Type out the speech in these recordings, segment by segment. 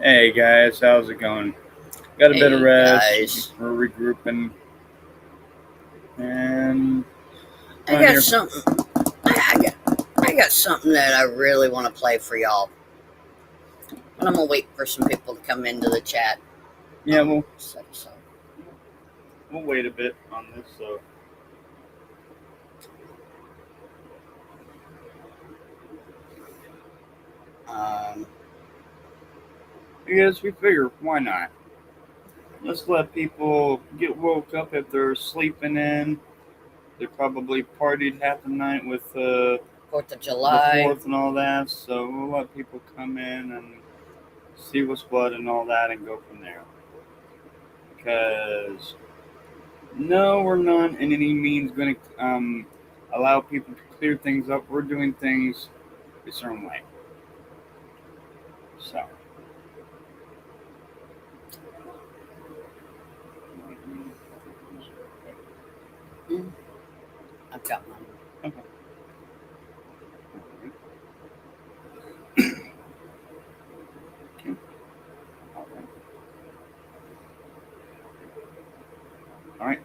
Hey guys, how's it going? Got a bit of Hey rest. guys, We're regrouping, and I on got here. something. I got something that I really want to play for y'all, but I'm gonna wait for some people to come into the chat. Yeah, we'll So. we'll wait a bit on this. So I guess we figure why not? Let's let people get woke up if they're sleeping in. They probably partied half the night with 4th of the July. 4th and all that. So we'll let people come in and see what's what and all that, and go from there. Because no, we're not in any means going to allow people to clear things up. We're doing things a certain way. So, I've got one. okay. All right.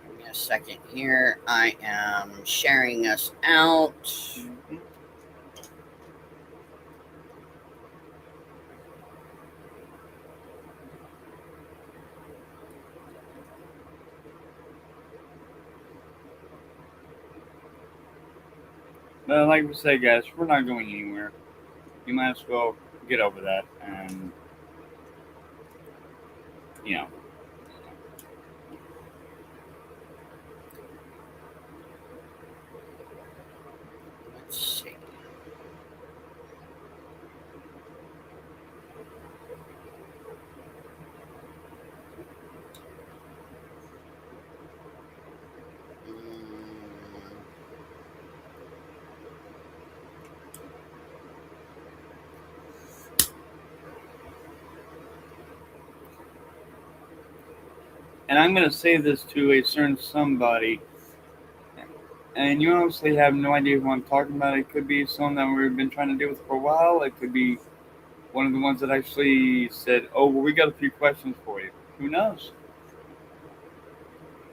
Give me a second here. I am sharing us out. But like we say, guys, we're not going anywhere. You might as well get over that, and you know. Let's see. And I'm going to say this to a certain somebody, and you obviously have no idea who I'm talking about. It could be someone that we've been trying to deal with for a while. It could be one of the ones that actually said, "Oh, well, we got a few questions for you." Who knows?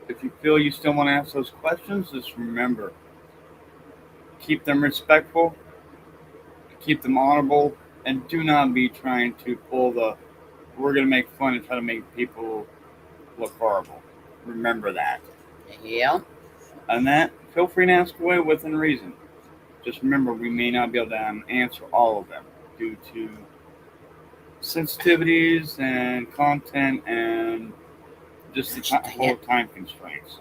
If you feel you still want to ask those questions, just remember, keep them respectful, keep them honorable, and do not be trying to pull the "we're going to make fun and try to make people look horrible." Remember that. Yeah. And that, feel free to ask away within reason. Just remember, we may not be able to answer all of them due to sensitivities and content and just the whole time constraints.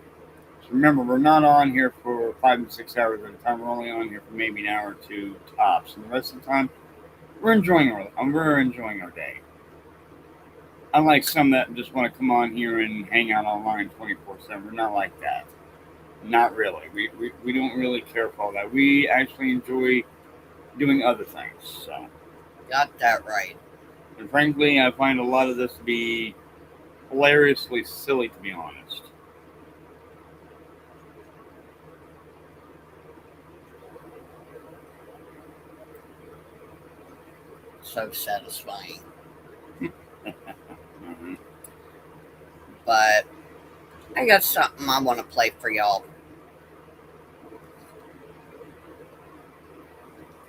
So remember, we're not on here for 5 to 6 hours at a time. We're only on here for maybe an hour or two tops, and the rest of the time, we're enjoying our day. Unlike some that just want to come on here and hang out online 24/7, we're not like that. Not really. We don't really care for all that. We actually enjoy doing other things. So, Got that right. and frankly, I find a lot of this to be hilariously silly, to be honest. So satisfying. Mm-hmm. But I got something I want to play for y'all.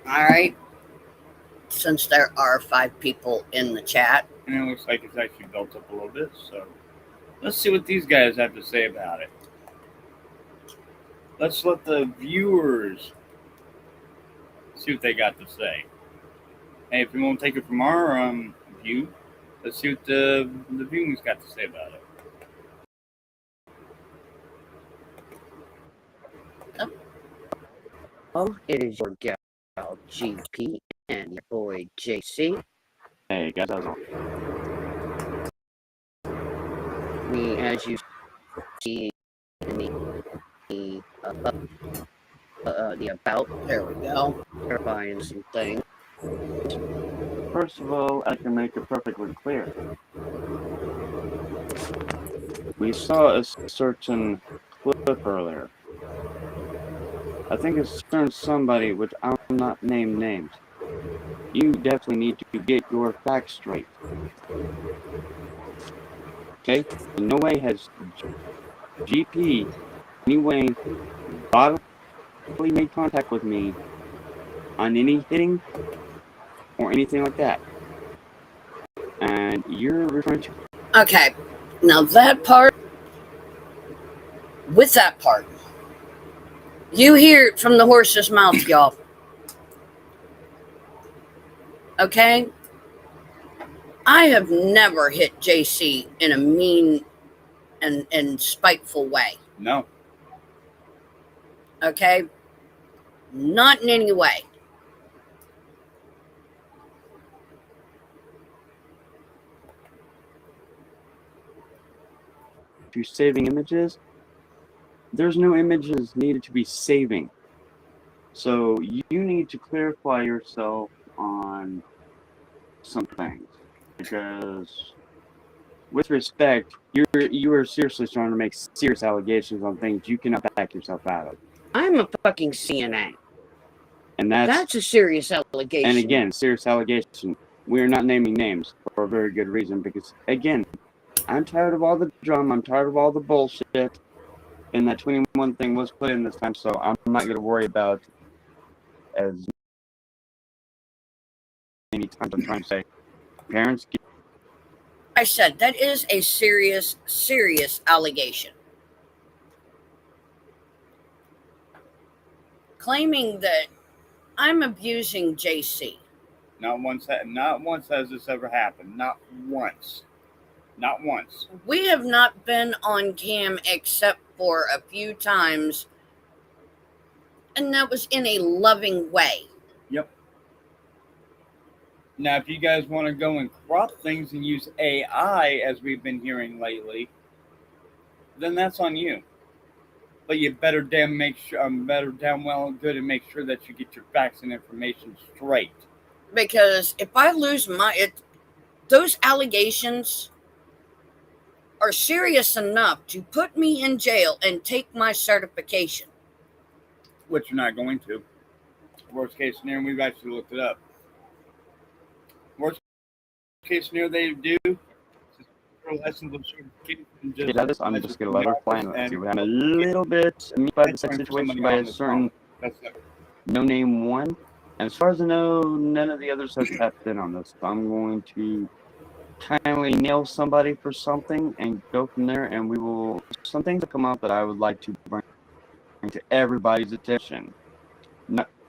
Alright. Since there are 5 people in the chat. And it looks like it's actually built up a little bit. So let's see what these guys have to say about it. Let's let the viewers see what they got to say. Hey, if you want to take it from our view, let's see what the viewers got to say about it. Oh, it is your gal GP and your boy JC. Hey guys, how's it going? Me, as you see in the about, there we go. We're buying some things. First of all, I can make it perfectly clear. We saw a certain clip earlier. I think it's certain somebody, which I'll not name names, You definitely need to get your facts straight. Okay? In no way has GP anyway bodily made contact with me on any hitting or anything like that. And you're referring to... Okay, now that part, with that part, you hear it from the horse's mouth, y'all. Okay? I have never hit JC in a mean and spiteful way. No. Okay? Not in any way. To saving images, there's no images needed to be saving. So you need to clarify yourself on some things, because with respect, you are seriously trying to make serious allegations on things you cannot back yourself out of. I'm a fucking CNA. And that's a serious allegation. And again, serious allegation. We are not naming names for a very good reason, because again, I'm tired of all the drama, I'm tired of all the bullshit, and that 21 thing was put in this time, so I'm not going to worry about as many times I'm trying to say, parents, I said that is a serious, serious allegation. Claiming that I'm abusing JC. Not once has this ever happened. Not once. Not once. We have not been on cam except for a few times, and that was in a loving way. Yep. Now, if you guys want to go and crop things and use AI, as we've been hearing lately, then that's on you. But you better damn well and good and make sure that you get your facts and information straight. Because if I lose those allegations are serious enough to put me in jail and take my certification. Which you're not going to. Worst case scenario, we've actually looked it up. Worst case scenario, they do lessons of certification. I'm just going to let her plan. Let's see, I'm a little bit amused by the sex situation by a certain no-name one. And as far as I know, none of the others have tapped in on this. So I'm going to kindly nail somebody for something and go from there. And we will, some things that come up that I would like to bring to everybody's attention.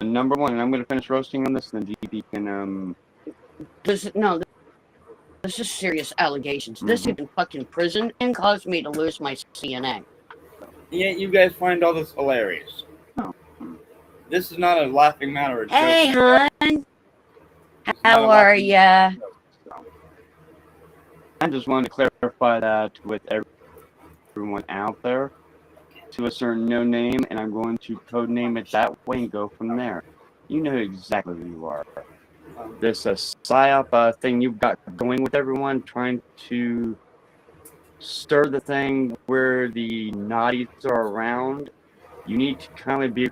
Number one, and I'm going to finish roasting on this, and then GP can This is serious allegations. This is in fucking prison and caused me to lose my CNA. Yeah, you guys find all this hilarious. This is not a laughing matter. Or hey, hon. How are ya? I just wanted to clarify that with everyone out there to a certain no name, and I'm going to code name it that way and go from there. You know exactly who you are. This a psyop thing you've got going with everyone, trying to stir the thing where the naughties are around. You need to kind of be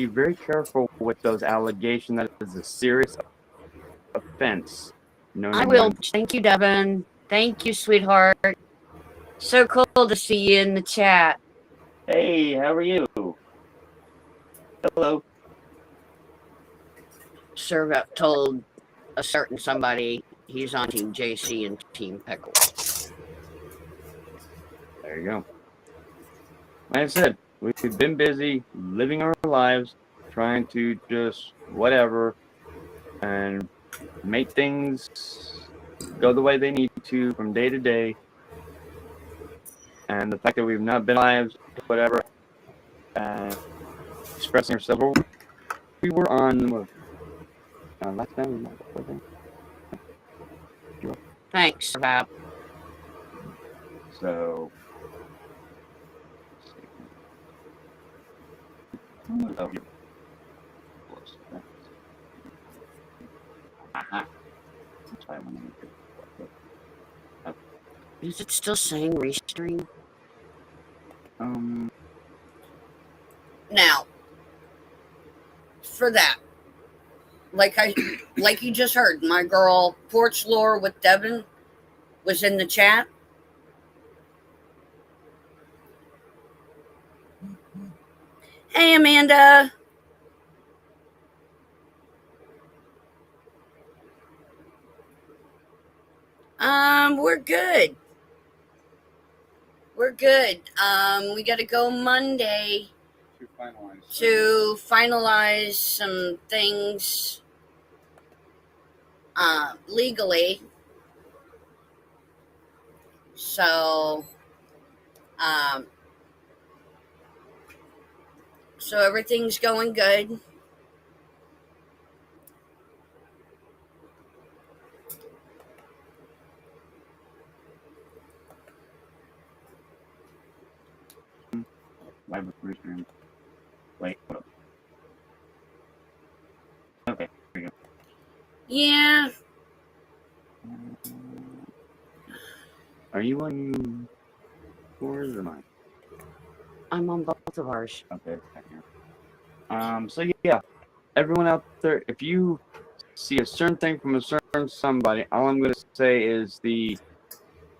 very careful with those allegations. That is a serious offense. No, I will. Thank you, Devin. Thank you, sweetheart. So cool to see you in the chat. Hey, how are you? Hello. Servo told a certain somebody he's on Team JC and Team Pickle. There you go. Like I said, we've been busy living our lives, trying to just whatever and make things go the way they need to from day to day. And the fact that we've not been lives, whatever, expressing ourselves. We were on last time. Thanks, Bob. So. Oh, Is it still saying restream? Now, for that, like you just heard, my girl Porch Lore with Devin was in the chat. Hey, Amanda. We're good. We're good. We got to go Monday to finalize some things legally. So everything's going good. Livestream. Wait. Okay, here we go. Yeah. Are you on yours or mine? I'm on both of ours. Okay. So yeah, everyone out there, if you see a certain thing from a certain somebody, all I'm gonna say is the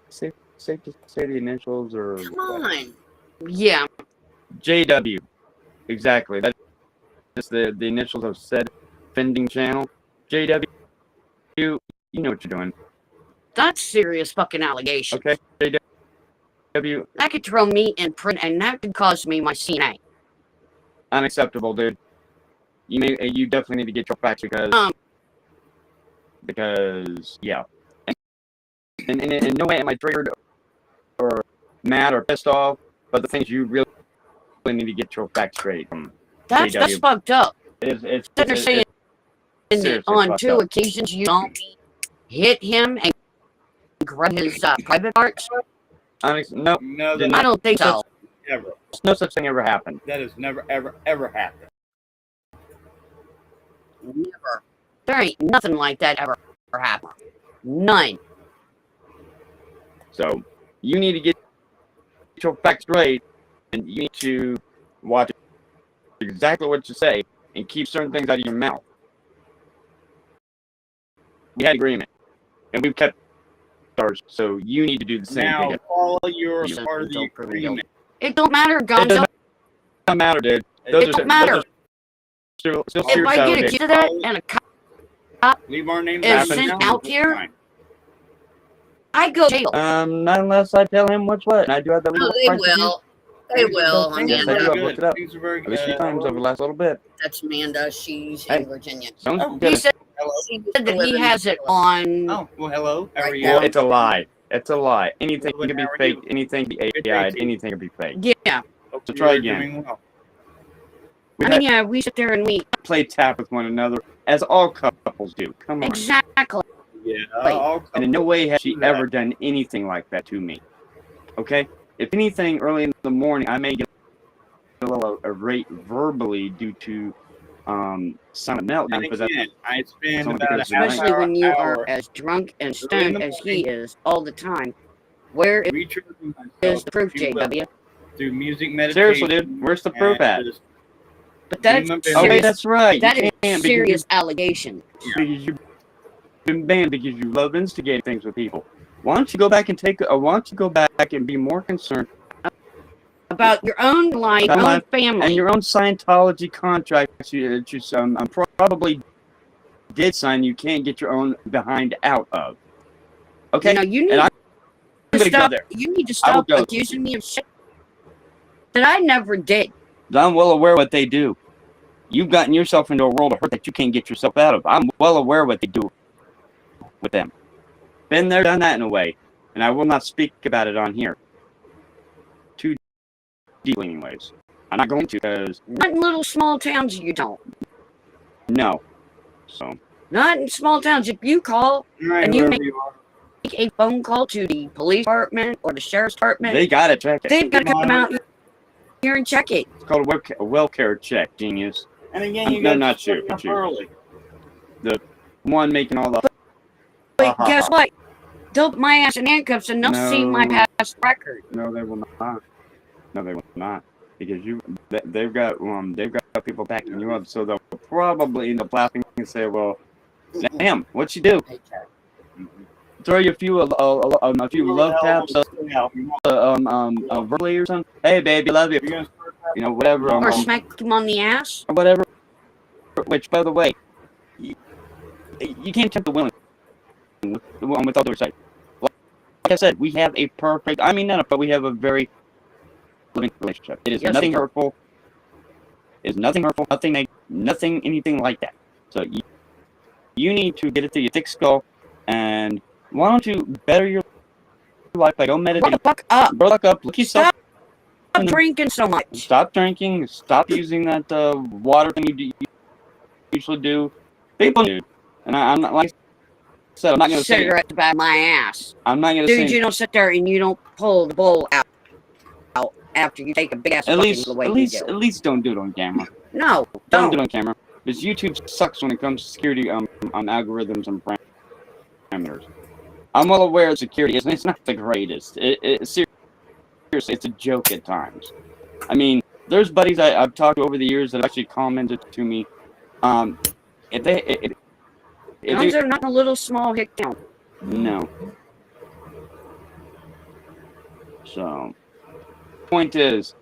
safe to say the initials or Come what? on. Yeah. JW. Exactly. That is the initials of said offending channel. JW. You know what you're doing. That's serious fucking allegation. Okay. JW. That could throw me in prison, and that could cost me my CNA. Unacceptable, dude. You definitely need to get your facts because yeah. And in no way am I triggered or mad or pissed off, but the things you really need to get your facts straight from That's fucked up. It's saying on two occasions you don't hit him and grab his private parts. No, I don't think so. Ever. No such thing ever happened. That has never, ever happened. Never. There ain't nothing like that ever happened. None. So you need to get your facts straight, and you need to watch exactly what you say and keep certain things out of your mouth. We had agreement, and we've kept ours. So you need to do the same Now, thing. all you're part of the agreement. It don't matter, Gonzo. It doesn't matter, dude. It don't matter. Still If I get accused of that and a cop Leave our names is sent out here, I go to jail. Not unless I tell him what's what. And I do have the legal they right to do. will. They will, Yes, I do. Amanda. I've looked it up. Things are very At least good. 3 times over the last little bit. That's Amanda. She's Hey. in Virginia. Don't He get it. said that he has it on. Oh, well, hello. How are you? Well, it's a lie. It's a lie. Anything Well, can be how are fake. you? Anything can be Good AI. day, too. Anything can be fake. Yeah. So try You're again. doing well. We I mean, yeah, we sit there and we. play tap with one another, as all couples do. Come on. Exactly. Yeah. And in no way has she ever done anything like that to me. Okay? If anything, early in the morning, I may get a little irate verbally due to silent meltdown. But it's been only about because a half Especially hour, when you hour. are as drunk and Early in stoned the as he morning. is all the time. Where Recharging is myself, the proof, if you will, JW? through music meditation. seriously, dude, where's the proof at? and just But that's Demon Okay, serious. that's right. That You is can't serious allegation. because you've been banned because you love instigating things with people. Why don't you go back and be more concerned About your own life, About own my- family. and your own Scientology contract that you probably did sign? You can't get your own behind out of. Okay, You know, you need and I'm to gonna go stop. there. You need to I will stop go. accusing me of shit that I never did. I'm well aware what they do. You've gotten yourself into a world of hurt that you can't get yourself out of. I'm well aware what they do with them. Been there, done that in a way, and I will not speak about it on here. Too deeply, anyways. I'm not going to because Not in little small towns, you don't. no. So Not in small towns. If you call Right, and you wherever make you are. a phone call to the police department or the sheriff's department, they got to check it. they've got to come out here and check it. It's called a well-care check, genius. And again, you No, got not to you, start but up you. early. The one making all the But guess what? They'll put my ass in handcuffs and they'll see my No. past record. No, they will not. No, they will not. Because they've got people backing you up, so they'll probably end up laughing say, well, damn, what'd she do? Paycheck. Throw you a few love taps, verbally or something. Hey, baby, love you. You know, whatever. Or smack him on the ass. Or whatever. Which, by the way, you can't tempt the willing with all due respect. Like I said, we have a perfect. I mean, but we have a very living relationship. It is nothing hurtful. It is nothing hurtful. Nothing, anything like that. So you need to get it through your thick skull, and why don't you better your life by go meditate? Grow the fuck up. Grow the fuck up. Look yourself. Stop drinking so much. Stop drinking. Stop using that water thing you usually do. People do. And I'm not, like I said, I'm not going to say cigarette about my ass. I'm not going to say. Dude, you don't sit there and you don't pull the bowl out after you take a big ass. At least don't do it on camera. No, don't do it on camera. Because YouTube sucks when it comes to security on algorithms and parameters. I'm well aware of security. It's not the greatest. Seriously, it's a joke at times. I mean, there's buddies I've talked to over the years that actually commented to me. If guns are not a little small hit count. No. So, point is,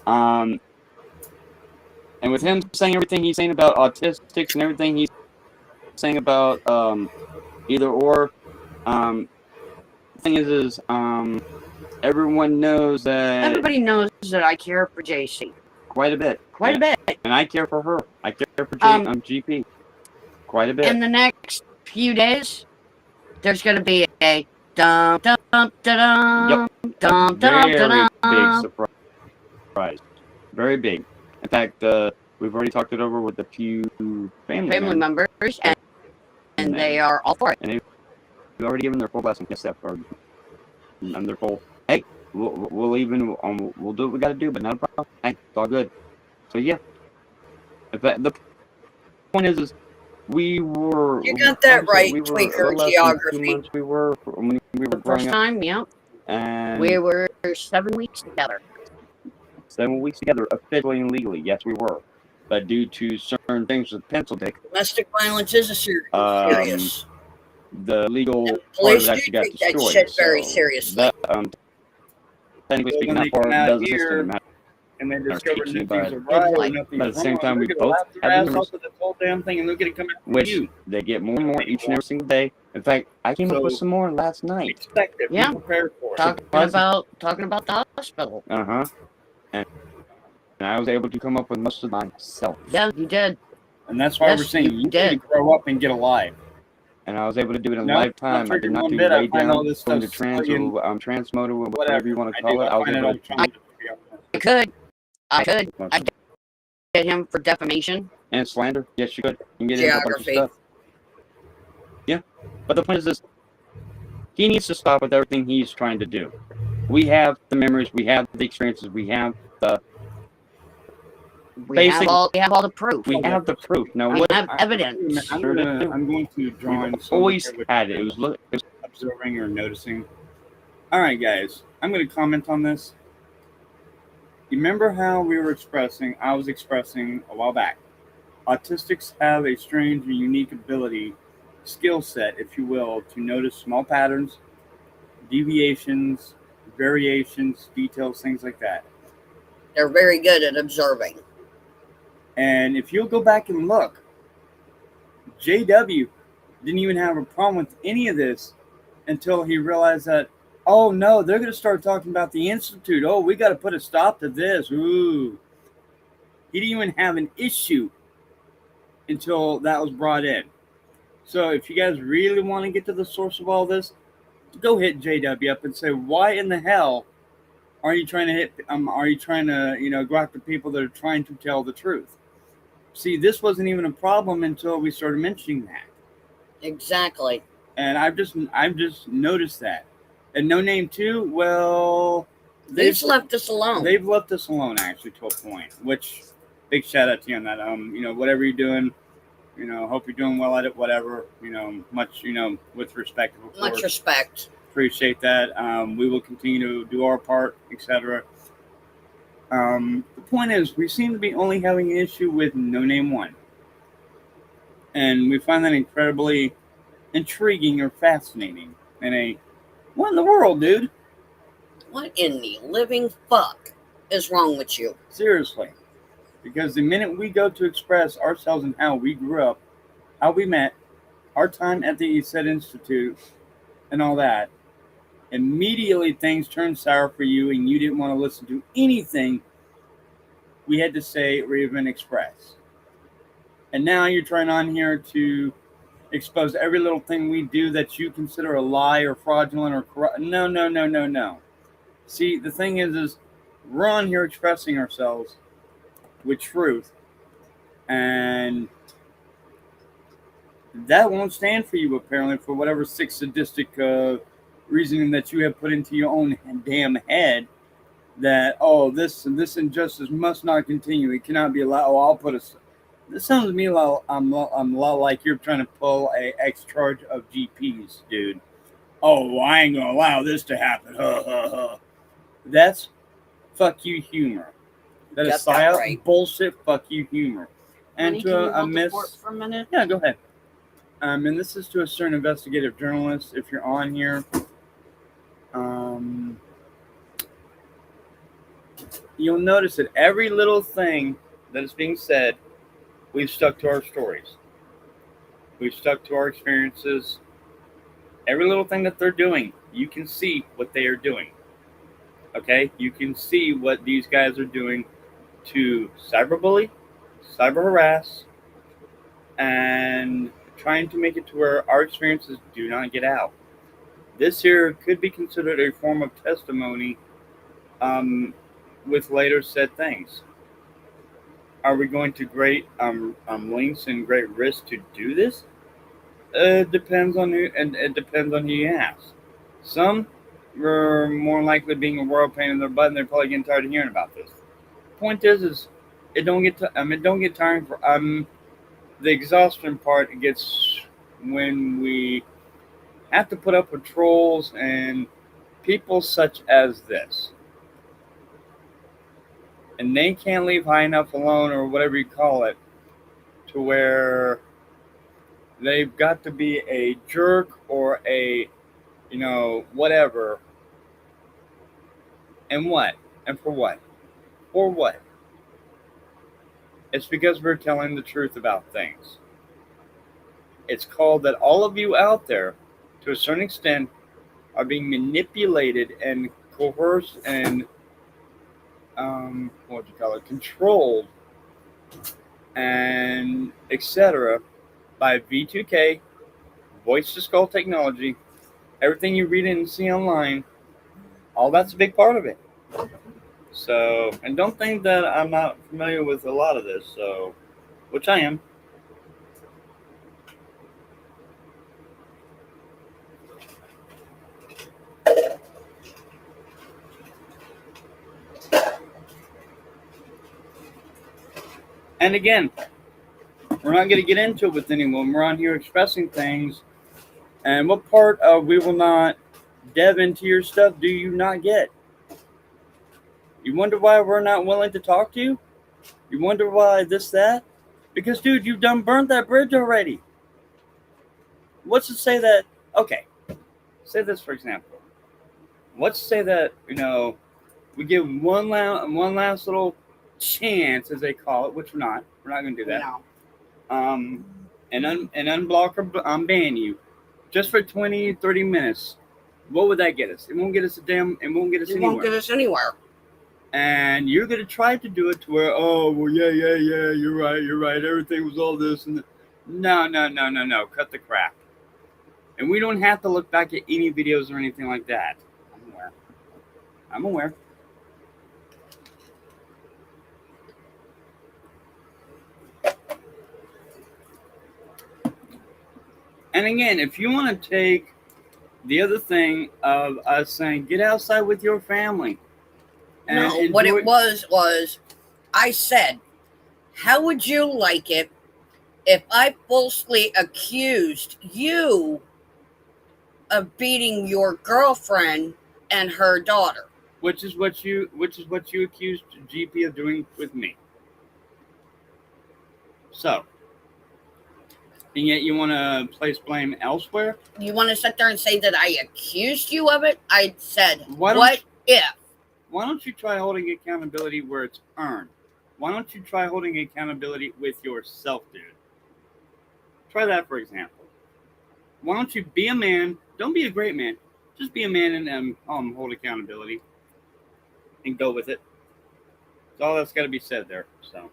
and with him saying everything he's saying about autistics and everything he's saying about either or, the thing is everyone knows that. Everybody knows that I care for JC. Quite a bit. Quite a bit. And I care for her. I care for GP. Quite a bit. In the next few days, there's going to be a dum dum dum dum dum dum dum. Big surprise. Very big. In fact, we've already talked it over with a few family members, and they are all for it. And they've already given their full blessing. Yes, and their full. Hey, we'll even we'll do what we got to do, but not a problem. Hey, it's all good. So yeah. The point is we were. You got that right, Tweaker Geography. We were when we were first time, yeah. And we were 7 weeks together. 7 weeks together, officially and legally. Yes, we were. But due to certain things with pencil dick, domestic violence is a serious. The legal police part of it actually got destroyed. That shit very seriously. That, technically speaking, that part doesn't here, matter. And they discovered nothing's but right, at the same time, we both have the whole damn thing, and look at it coming from which you. They get more and more each and every single day. In fact, I came up with some more last night. Expect it. Yeah. Be prepared for it. Talking about the hospital. And I was able to come up with most of myself. Yeah, you did. And that's why we're saying you need to grow up and get alive. And I was able to do it in lifetime. I did not do lay down, go into transmotor, whatever you want to call it. I was able to. I could get him for defamation. And slander. Yes, you could. You can get him a bunch of stuff. Yeah. But the point is this. He needs to stop with everything he's trying to do. We have the memories. We have the experiences. We have the... We have all the proof. We have the proof. Now, we have evidence. I'm going to draw in. Always had it. It was observing or noticing. All right, guys. I'm going to comment on this. You remember how I was expressing a while back. Autistics have a strange and unique skill set, if you will, to notice small patterns, deviations, variations, details, things like that. They're very good at observing. And if you'll go back and look, JW didn't even have a problem with any of this until he realized that, oh no, they're going to start talking about the Institute. Oh, we got to put a stop to this. Ooh. He didn't even have an issue until that was brought in. So if you guys really want to get to the source of all this, go hit JW up and say, why in the hell are you trying to go after people that are trying to tell the truth? See, this wasn't even a problem until we started mentioning that. Exactly. And I've just noticed that. And No Name too, well, they've left us alone. They've left us alone actually to a point. Which big shout out to you on that. Whatever you're doing, hope you're doing well at it, whatever, much, with respect, of course. Much respect. Appreciate that. We will continue to do our part, etc. The point is, we seem to be only having an issue with No Name 1. And we find that incredibly intriguing or fascinating. What in the world, dude? What in the living fuck is wrong with you? Seriously. Because the minute we go to express ourselves and how we grew up, how we met, our time at the ESET Institute, and all that, immediately things turned sour for you and you didn't want to listen to anything we had to say or even express. And now you're trying on here to expose every little thing we do that you consider a lie or fraudulent or corrupt. No. See, the thing is we're on here expressing ourselves with truth, and that won't stand for you, apparently, for whatever sick, sadistic reasoning that you have put into your own damn head that, this injustice must not continue. It cannot be allowed. This sounds to me like I'm a lot like you're trying to pull a X charge of GPs, dude. Oh, I ain't gonna allow this to happen. That's fuck you humor. That is psyop right. Bullshit fuck you humor. And Honey, to a miss for a minute? Yeah, go ahead. And this is to a certain investigative journalist. If you're on here, you'll notice that every little thing that is being said, we've stuck to our stories. We've stuck to our experiences. Every little thing that they're doing, you can see what they are doing. Okay? You can see what these guys are doing to cyberbully, cyber harass, and trying to make it to where our experiences do not get out. This here could be considered a form of testimony with later said things. Are we going to great lengths and great risk to do this? It depends on who, and it depends on who you ask. Some were more likely being a world pain in their butt, and they're probably getting tired of hearing about this. Point is it don't get tiring for the exhaustion part gets when we have to put up with trolls and people such as this. And they can't leave high enough alone, or whatever you call it, to where they've got to be a jerk or a, whatever. And what? And for what? For what? It's because we're telling the truth about things. It's called that all of you out there, to a certain extent, are being manipulated and coerced and controlled and etc. by V2K, voice to skull technology, everything you read and see online. All that's a big part of it. So, and don't think that I'm not familiar with a lot of this, which I am. And again, we're not going to get into it with anyone. We're on here expressing things. And what part of we will not delve into your stuff do you not get? You wonder why we're not willing to talk to you? You wonder why this, that? Because, dude, you've done burnt that bridge already. What's to say that, okay, say this, for example. Let's say that, we give one last little chance, as they call it, which we're not going to do that. No. And unblock or unban you just for 20, 30 minutes. What would that get us? It won't get us anywhere. It won't get us anywhere. And you're going to try to do it to where, yeah, you're right. Everything was all this and that. No. Cut the crap. And we don't have to look back at any videos or anything like that. I'm aware. And again, if you want to take the other thing of us saying, get outside with your family. No, what it was, I said, how would you like it if I falsely accused you of beating your girlfriend and her daughter? Which is what you accused GP of doing with me. So, And yet you want to place blame elsewhere? You want to sit there and say that I accused you of it? I said, Why don't you try holding accountability where it's earned? Why don't you try holding accountability with yourself, dude? Try that, for example. Why don't you be a man? Don't be a great man. Just be a man and hold accountability and go with it. That's all that's got to be said there. So,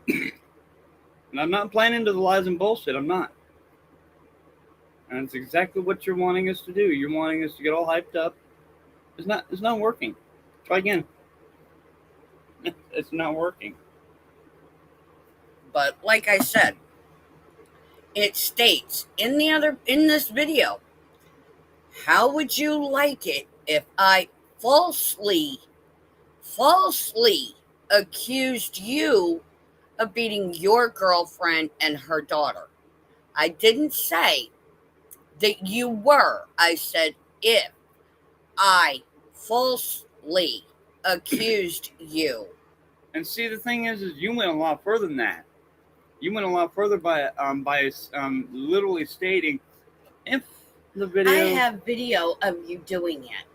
and I'm not playing into the lies and bullshit. I'm not. And it's exactly what you're wanting us to do. You're wanting us to get all hyped up. It's not working. Try again. It's not working. But like I said, it states in this video, how would you like it if I falsely accused you of beating your girlfriend and her daughter? I didn't say that you were. I said if I falsely accused you. And see, the thing is you went a lot further than that. You went a lot further by literally stating, if the video. I have video of you doing it.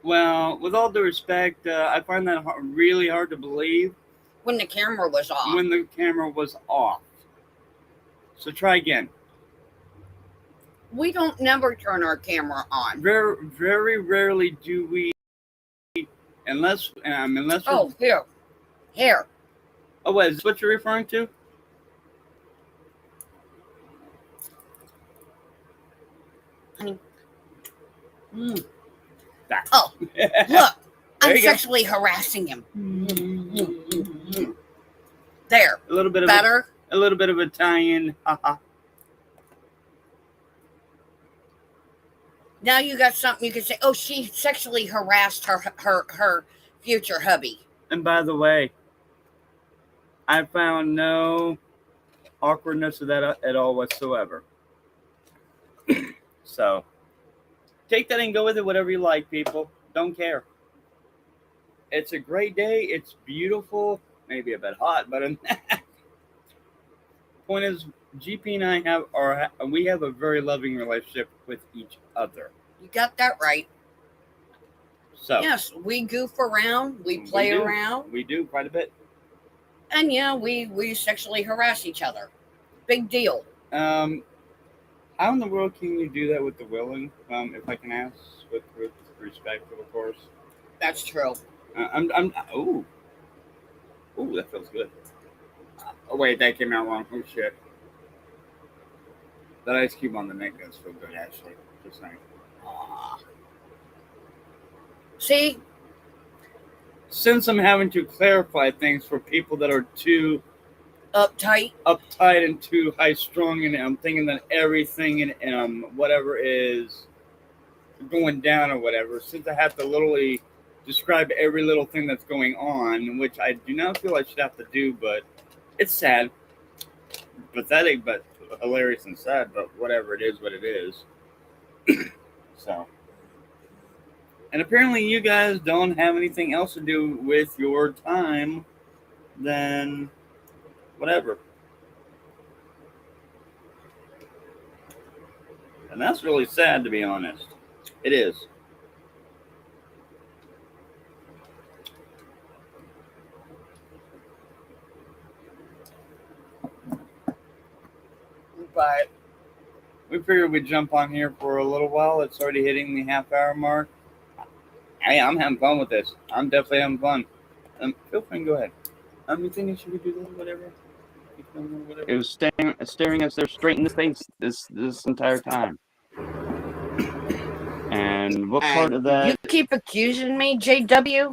Well, with all due respect, I find that really hard to believe. When the camera was off. When the camera was off. So try again. We don't never turn our camera on. Very, very rarely do we, unless. Oh, here. Oh, what is this what you're referring to? Honey. That. Oh, look! I'm you go. sexually harassing him. There. A little bit better. A little bit of Italian. Haha. Now you got something you can say. Oh, she sexually harassed her future hubby. And by the way, I found no awkwardness of that at all whatsoever. So, take that and go with it whatever you like, people. Don't care. It's a great day. It's beautiful. Maybe a bit hot, but point is, GP and I we have a very loving relationship with each other. You got that right. So yes, we goof around, we play around. We do quite a bit. And yeah, we sexually harass each other. Big deal. How in the world can you do that with the willing? If I can ask, with respect, of course. That's true. Ooh, that feels good. Oh wait, that came out wrong. Oh shit. That ice cube on the neck does feel good, actually. Just saying. See? Since I'm having to clarify things for people that are too uptight and too high-strung, and I'm thinking that everything and whatever is going down or whatever, since I have to literally describe every little thing that's going on, which I do not feel I should have to do, but it's sad, pathetic, but hilarious and sad, but whatever, it is what it is. So, and apparently you guys don't have anything else to do with your time than whatever. And that's really sad, to be honest. It is. but we figured we'd jump on here for a little while. It's already hitting the half-hour mark. Hey, I'm having fun with this. I'm definitely having fun. Feel free and go ahead. You think we should do this, whatever? It was staring us there straight in the face this entire time. And what part of that? You keep accusing me, JW.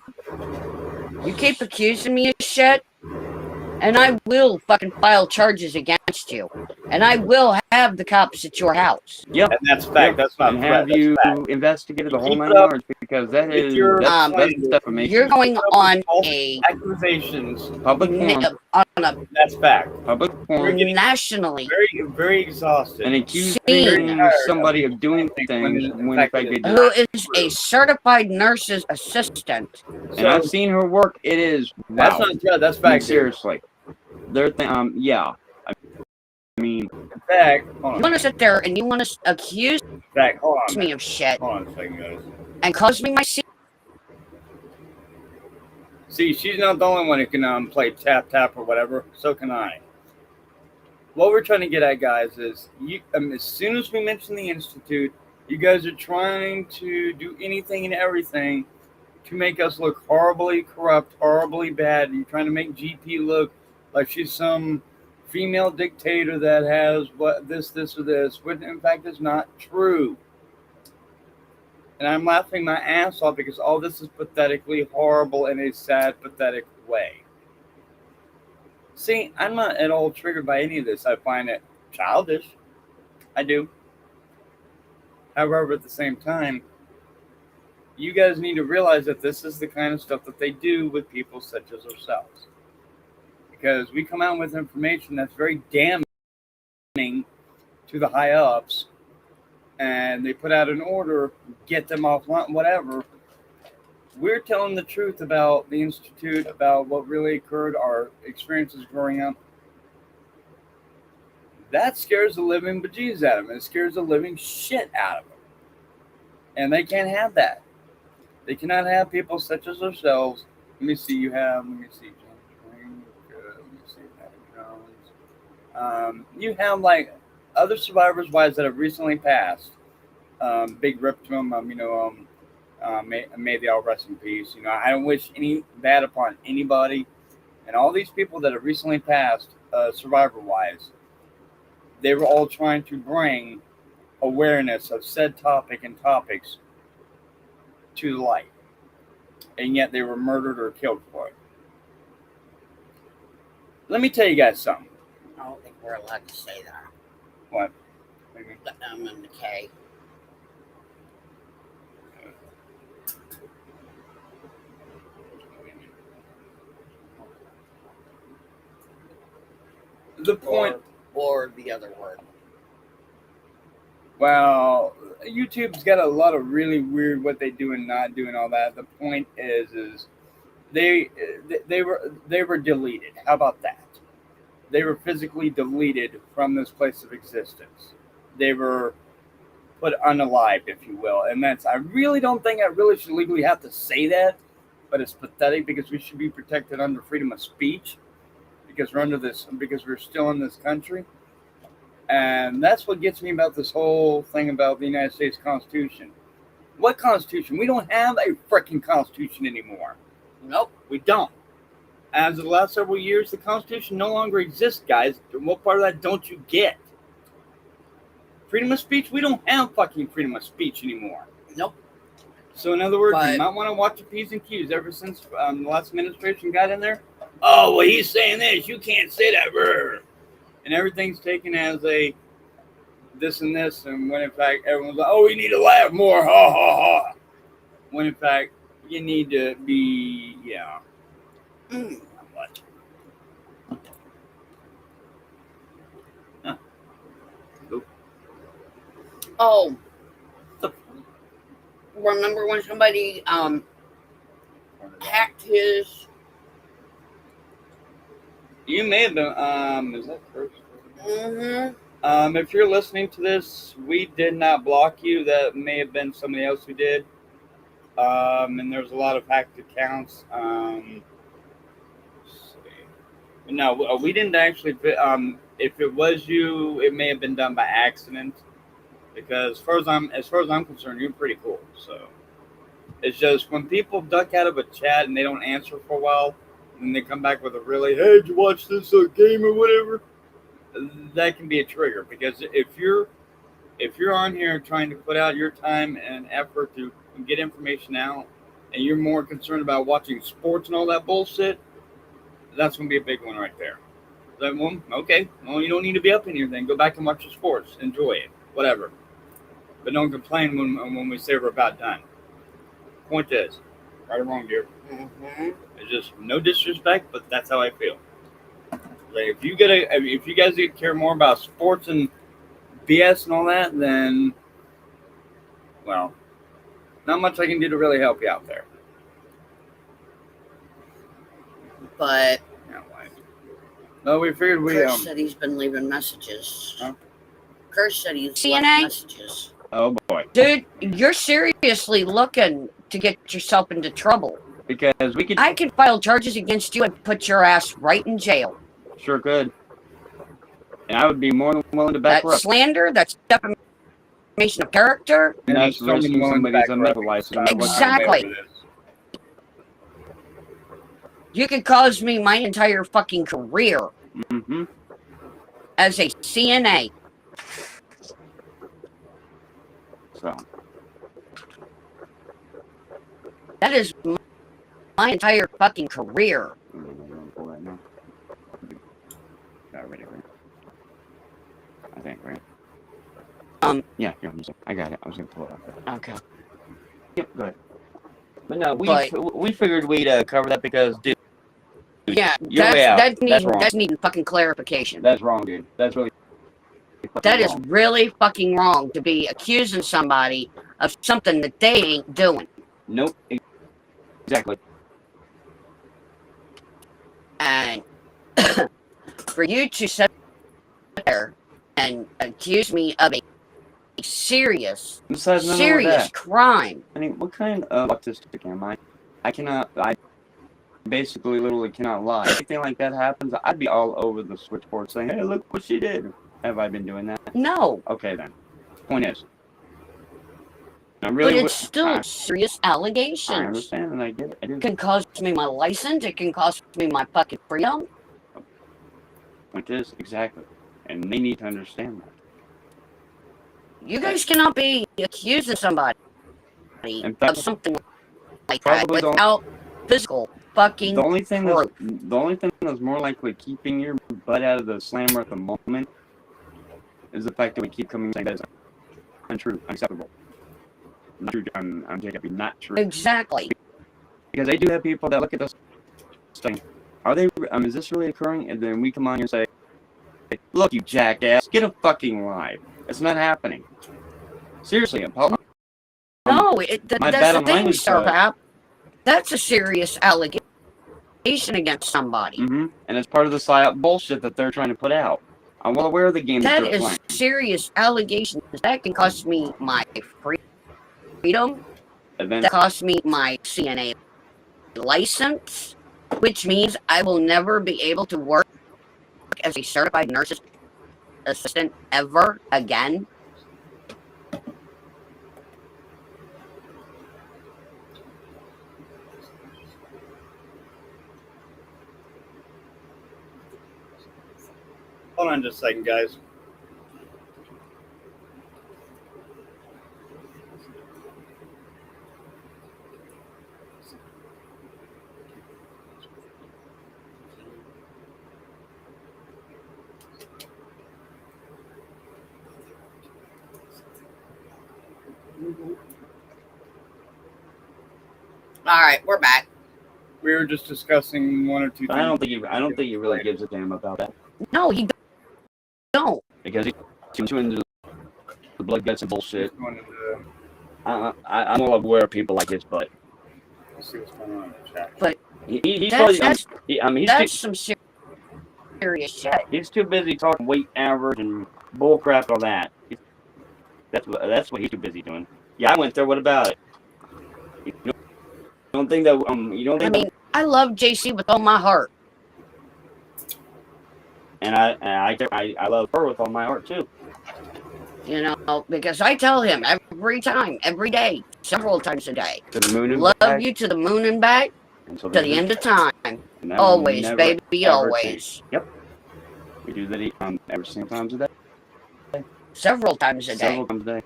You keep accusing me of shit. And I will fucking file charges against you. And I will have the cops at your house. Yep. And that's fact. That's not and threat. have you investigated the whole 9 yards, because that is that's defamation. You're going on a accusations. Public forum. That's fact. Public forum. Nationally. Very, very exhausted. And accusing somebody of doing things when in fact they did. Who is a certified nurse's assistant. And I've seen her work. It is wow. That's not true. That's fact. Seriously. Yeah. I mean, In fact, hold You on. want to sit there and you want to accuse In fact, hold on. me of shit Hold on a second, guys. and cause me my seat. See, she's not the only one who can play tap tap or whatever. So can I. What we're trying to get at, guys, is as soon as we mention the Institute, you guys are trying to do anything and everything to make us look horribly corrupt, horribly bad. You're trying to make GP look like she's some female dictator that has this, or this, when in fact is not true. And I'm laughing my ass off because all this is pathetically horrible in a sad, pathetic way. See, I'm not at all triggered by any of this. I find it childish. I do. However, at the same time, you guys need to realize that this is the kind of stuff that they do with people such as ourselves. Because we come out with information that's very damning to the high ups, and they put out an order, get them off, whatever. We're telling the truth about the Institute, about what really occurred, our experiences growing up. That scares the living bejesus out of them. It scares the living shit out of them. And they can't have that. They cannot have people such as ourselves. Let me see, James Green. Let me see, Matt Jones. You have like other survivors' wives that have recently passed. Big rip to them. May they all rest in peace. I don't wish any bad upon anybody. And all these people that have recently passed, survivor-wise, they were all trying to bring awareness of said topic and topics to the light. And yet they were murdered or killed for it. Let me tell you guys something. I don't think we're allowed to say that. What? The M and the K. The point... Or the other word. Well, YouTube's got a lot of really weird what they do and not do and all that. The point is they were deleted. How about that? They were physically deleted from this place of existence. They were put unalived, if you will. And I really don't think I really should legally have to say that, but it's pathetic because we should be protected under freedom of speech because we're still in this country. And that's what gets me about this whole thing about the United States Constitution. What Constitution? We don't have a freaking Constitution anymore. Nope, we don't. As of the last several years, the Constitution no longer exists, guys. What part of that don't you get? Freedom of speech? We don't have fucking freedom of speech anymore. Nope. So in other words, you might want to watch your P's and Q's. Ever since the last administration got in there, oh, well, he's saying this. You can't say that. And everything's taken as a this and this. And when in fact, everyone's like, oh, we need to laugh more. Ha, ha, ha. When in fact, you need to be, What? Huh. Oop. Oh. Remember when somebody hacked his... You may have been, is that first? Mm-hmm. If you're listening to this, we did not block you. That may have been somebody else who did. And there's a lot of hacked accounts. Let's see. No, we didn't actually, if it was you, it may have been done by accident. Because as far as I'm concerned, you're pretty cool. So it's just when people duck out of a chat and they don't answer for a while, and they come back with a really, hey, did you watch this game or whatever? That can be a trigger. Because if you're on here trying to put out your time and effort to get information out, and you're more concerned about watching sports and all that bullshit, that's going to be a big one right there. That one, okay, well, you don't need to be up in here then. Go back and watch the sports. Enjoy it. Whatever. But don't complain when we say we're about done. Point is, right or wrong, dear. Mm-hmm. It's just no disrespect, but that's how I feel. Like if you guys care more about sports and BS and all that, then, well, not much I can do to really help you out there. But No, we figured we Chris said he's been leaving messages. Huh? Chris said he's CNA? left messages. Oh boy. Dude, you're seriously looking to get yourself into trouble. Because we could. I could file charges against you and put your ass right in jail. Sure could. And I would be more than willing to back her That's up. slander, that's defamation of character. And that's Someone risking willing to somebody's back her up medical license. because Exactly. You could cause me my entire fucking career Mm-hmm. as a CNA. So. That is my entire fucking career. Right now. Got it ready, right? I think, right? Yeah, I got it. I was gonna pull it up. Okay. Yep, go ahead. But no, But- we figured we'd cover that because, dude, Yeah, you're way out. That's wrong. that's needing fucking clarification. That's wrong, dude. That's really. That is wrong. really fucking wrong to be accusing somebody of something that they ain't doing. Nope. Exactly. And for you to sit there and accuse me of a serious, Besides, none of serious that. crime. I mean, what kind of autistic am I? I basically literally cannot lie. If anything like that happens, I'd be all over the switchboard saying, hey, look what she did. Have I been doing that? No, Okay, then. Point is. I really but it's still serious I allegations. understand and I get it. I do. It can cost me my license. It can cost me my fucking freedom. Point is, exactly. And they need to understand that. You guys cannot be accusing somebody In fact, of something like that probably don't- without physical fucking The only thing proof. that's more likely keeping your butt out of the slammer at the moment is the fact that we keep coming saying that is untrue, unacceptable. Not true. I'm Jacob. Not true. Exactly. Because they do have people that look at this saying, "Are they? Is this really occurring?" And then we come on here and say, "Look, you jackass, get a fucking life. It's not happening." Seriously, No, my that's bad the on thing, language, Sir but- Hap. That's a serious allegation against somebody. Mm-hmm. And it's part of the psyop bullshit that they're trying to put out. I'm well aware of the game That they're is playing. serious allegations. That can cost me my freedom. Events. That cost me my CNA license, which means I will never be able to work as a certified nurse assistant ever again. Hold on just a second, guys. All right, we're back. We were just discussing one or two things. I don't think he really gives a damn about that No, he don't. because he's too into the blood guts and bullshit. Going into I'm well aware of people like his, but see what's going on in the chat. But he's that's, probably that's some serious shit. he's too busy talking weight average and bull crap and all that. That's what he's too busy doing. Yeah, I went there. What about it? You don't think that you don't I think mean, I love JC with all my heart. and I love her with all my heart too. You know, because I tell him every time, every day, several times a day, To the moon and love back, you to the moon and back, until to the end of time. and that will Always, never, baby, ever always. change. Yep. We do that every single times a day. Several times a day. Several times a day.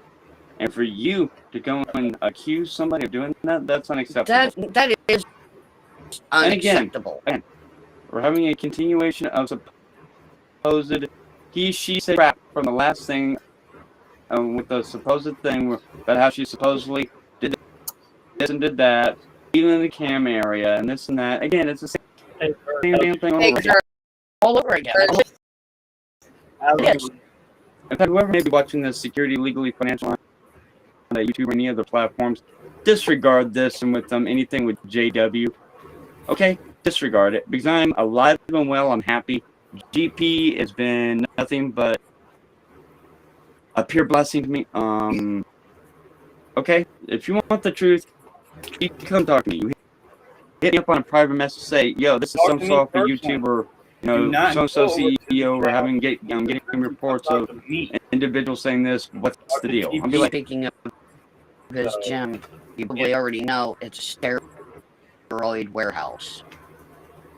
And for you to go and accuse somebody of doing that, that's unacceptable. That is And again, unacceptable. We're having a continuation of supposed she said crap from the last thing with the supposed thing about how she supposedly did this and did that, even in the cam area and this and that. Again, it's the same damn thing Hey, over again. All over again. Yes. In fact, whoever may be watching this security legally financial on YouTube or any other platforms, disregard this and with anything with JW. Okay, disregard it because I'm alive and well. I'm happy. GP has been nothing but a pure blessing to me. Okay, if you want the truth, you can come talk to me. You hit me up on a private message, say, yo, this is Talk some to me sort of personally. YouTuber, Do not so-and-so go over to the CEO, or chat. getting reports of Talk to me. an individual saying this. What's Talk the to deal? I'll be GP. like, Speaking of his So, gym, you probably already know it's a steroid warehouse.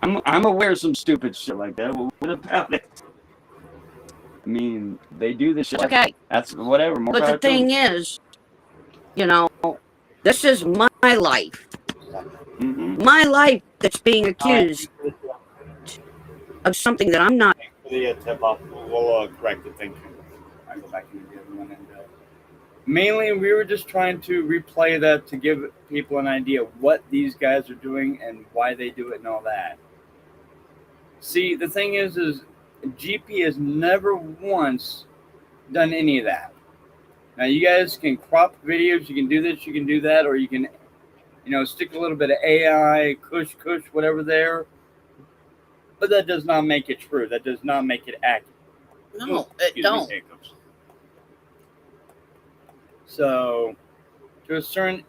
I'm aware of some stupid shit like that. What about it? I mean, they do this shit. It's okay. That's whatever. More But the thing is, you know, this is my life. Mm-hmm. My life that's being accused of something that I'm not. for the tip off. We'll correct the thing. I go back into the other one. And mainly, we were just trying to replay that to give people an idea of what these guys are doing and why they do it and all that. See, the thing is GP has never once done any of that. Now, you guys can crop videos, you can do this, you can do that, or you can, stick a little bit of AI, kush, whatever there. But that does not make it true. That does not make it accurate. No, it don't. Hiccups. So, to a certain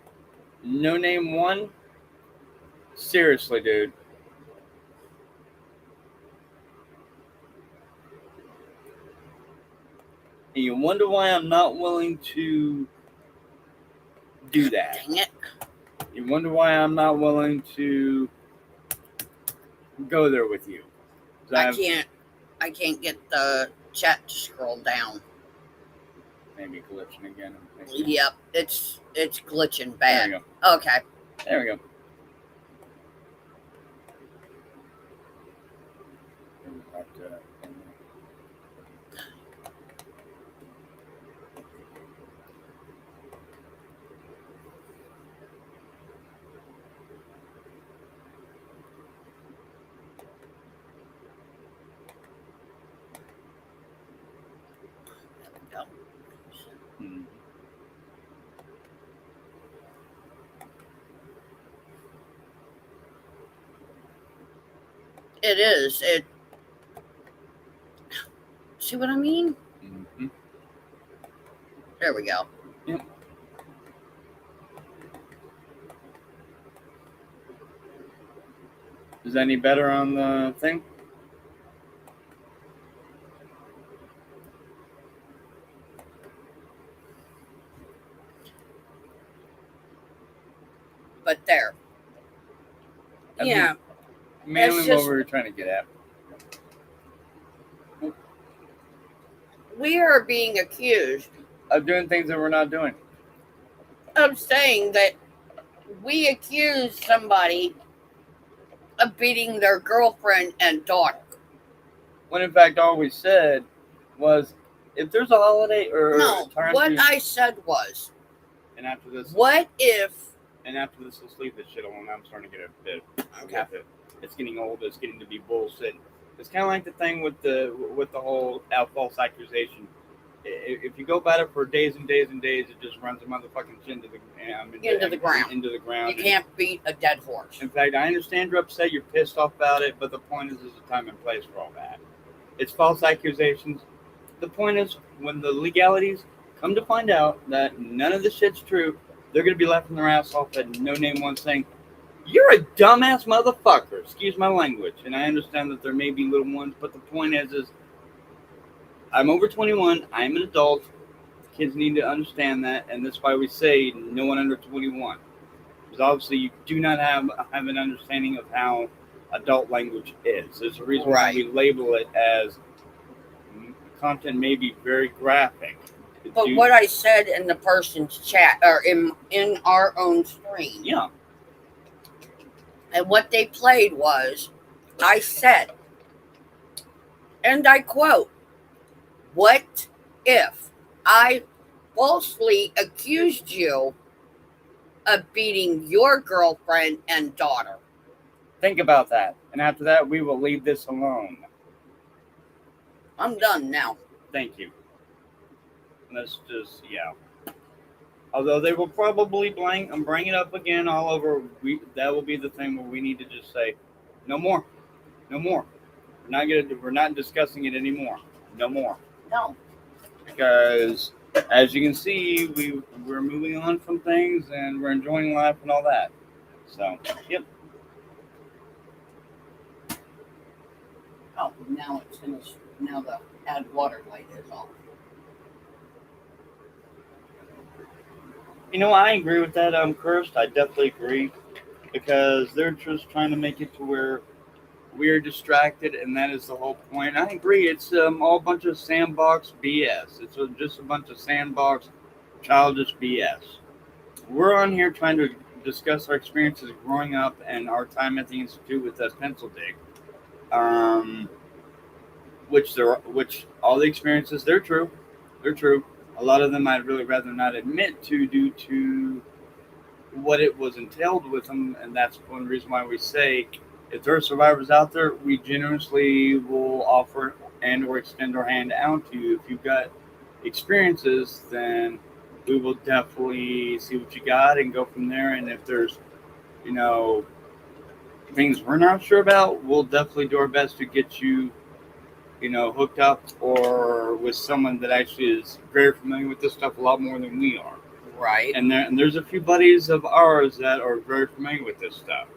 no name one, seriously, dude. And you wonder why I'm not willing to do that. Dang it. You wonder why I'm not willing to go there with you. I can't get the chat to scroll down. Maybe glitching again. Yep, it's glitching There bad. we go. Okay. There we go. It is. See what I mean? Mm-hmm. There we go. Yep. Is that any better on the thing? But there. Yeah. Mainly what we were trying to get at. We are being accused Of doing things that we're not doing. of saying that we accuse somebody of beating their girlfriend and daughter. When in fact all we said was, if there's a holiday or No, time what to, I said was, and after this, what if? and after this, let's leave this shit alone. I'm starting to get a bit. Okay. It's getting old. It's getting to be bullshit. It's kind of like the thing with the whole false accusation. If you go about it for days and days and days, it just runs a motherfucking shit into the ground. Into the ground. You can't beat a dead horse. In fact, I understand you're upset, you're pissed off about it, but the point is, there's a time and place for all that. It's false accusations. The point is, when the legalities come to find out that none of this shit's true, they're going to be laughing their ass off at no name one saying, "You're a dumbass motherfucker." Excuse my language. And I understand that there may be little ones, but the point is I'm over 21. I'm an adult. Kids need to understand that, and that's why we say no one under 21. Because obviously you do not have an understanding of how adult language is. There's a reason why we label it as content may be very graphic. But what I said in the person's chat, or in our own stream, yeah, and what they played was, I said, and I quote, "What if I falsely accused you of beating your girlfriend and daughter?" Think about that. And after that, we will leave this alone. I'm done now. Thank you. Let's just, Although they will probably bring it up again all over. That will be the thing where we need to just say, no more. No more. We're not discussing it anymore. No more. No. Because as you can see, we're moving on from things and we're enjoying life and all that. So, yep. Oh, now it's finished. Now the add water light is off. You know, I agree with that, Kirst. I definitely agree. Because they're just trying to make it to where we're distracted, and that is the whole point. I agree. It's all a bunch of sandbox BS. It's just a bunch of sandbox childish BS. We're on here trying to discuss our experiences growing up and our time at the Institute with that pencil dig. Which all the experiences, they're true. They're true. A lot of them I'd really rather not admit to due to what it was entailed with them, and that's one reason why we say if there are survivors out there, we generously will offer and or extend our hand out to you. If you've got experiences, then we will definitely see what you got and go from there. And if there's, things we're not sure about, we'll definitely do our best to get you, hooked up or with someone that actually is very familiar with this stuff a lot more than we are. Right. And there's a few buddies of ours that are very familiar with this stuff.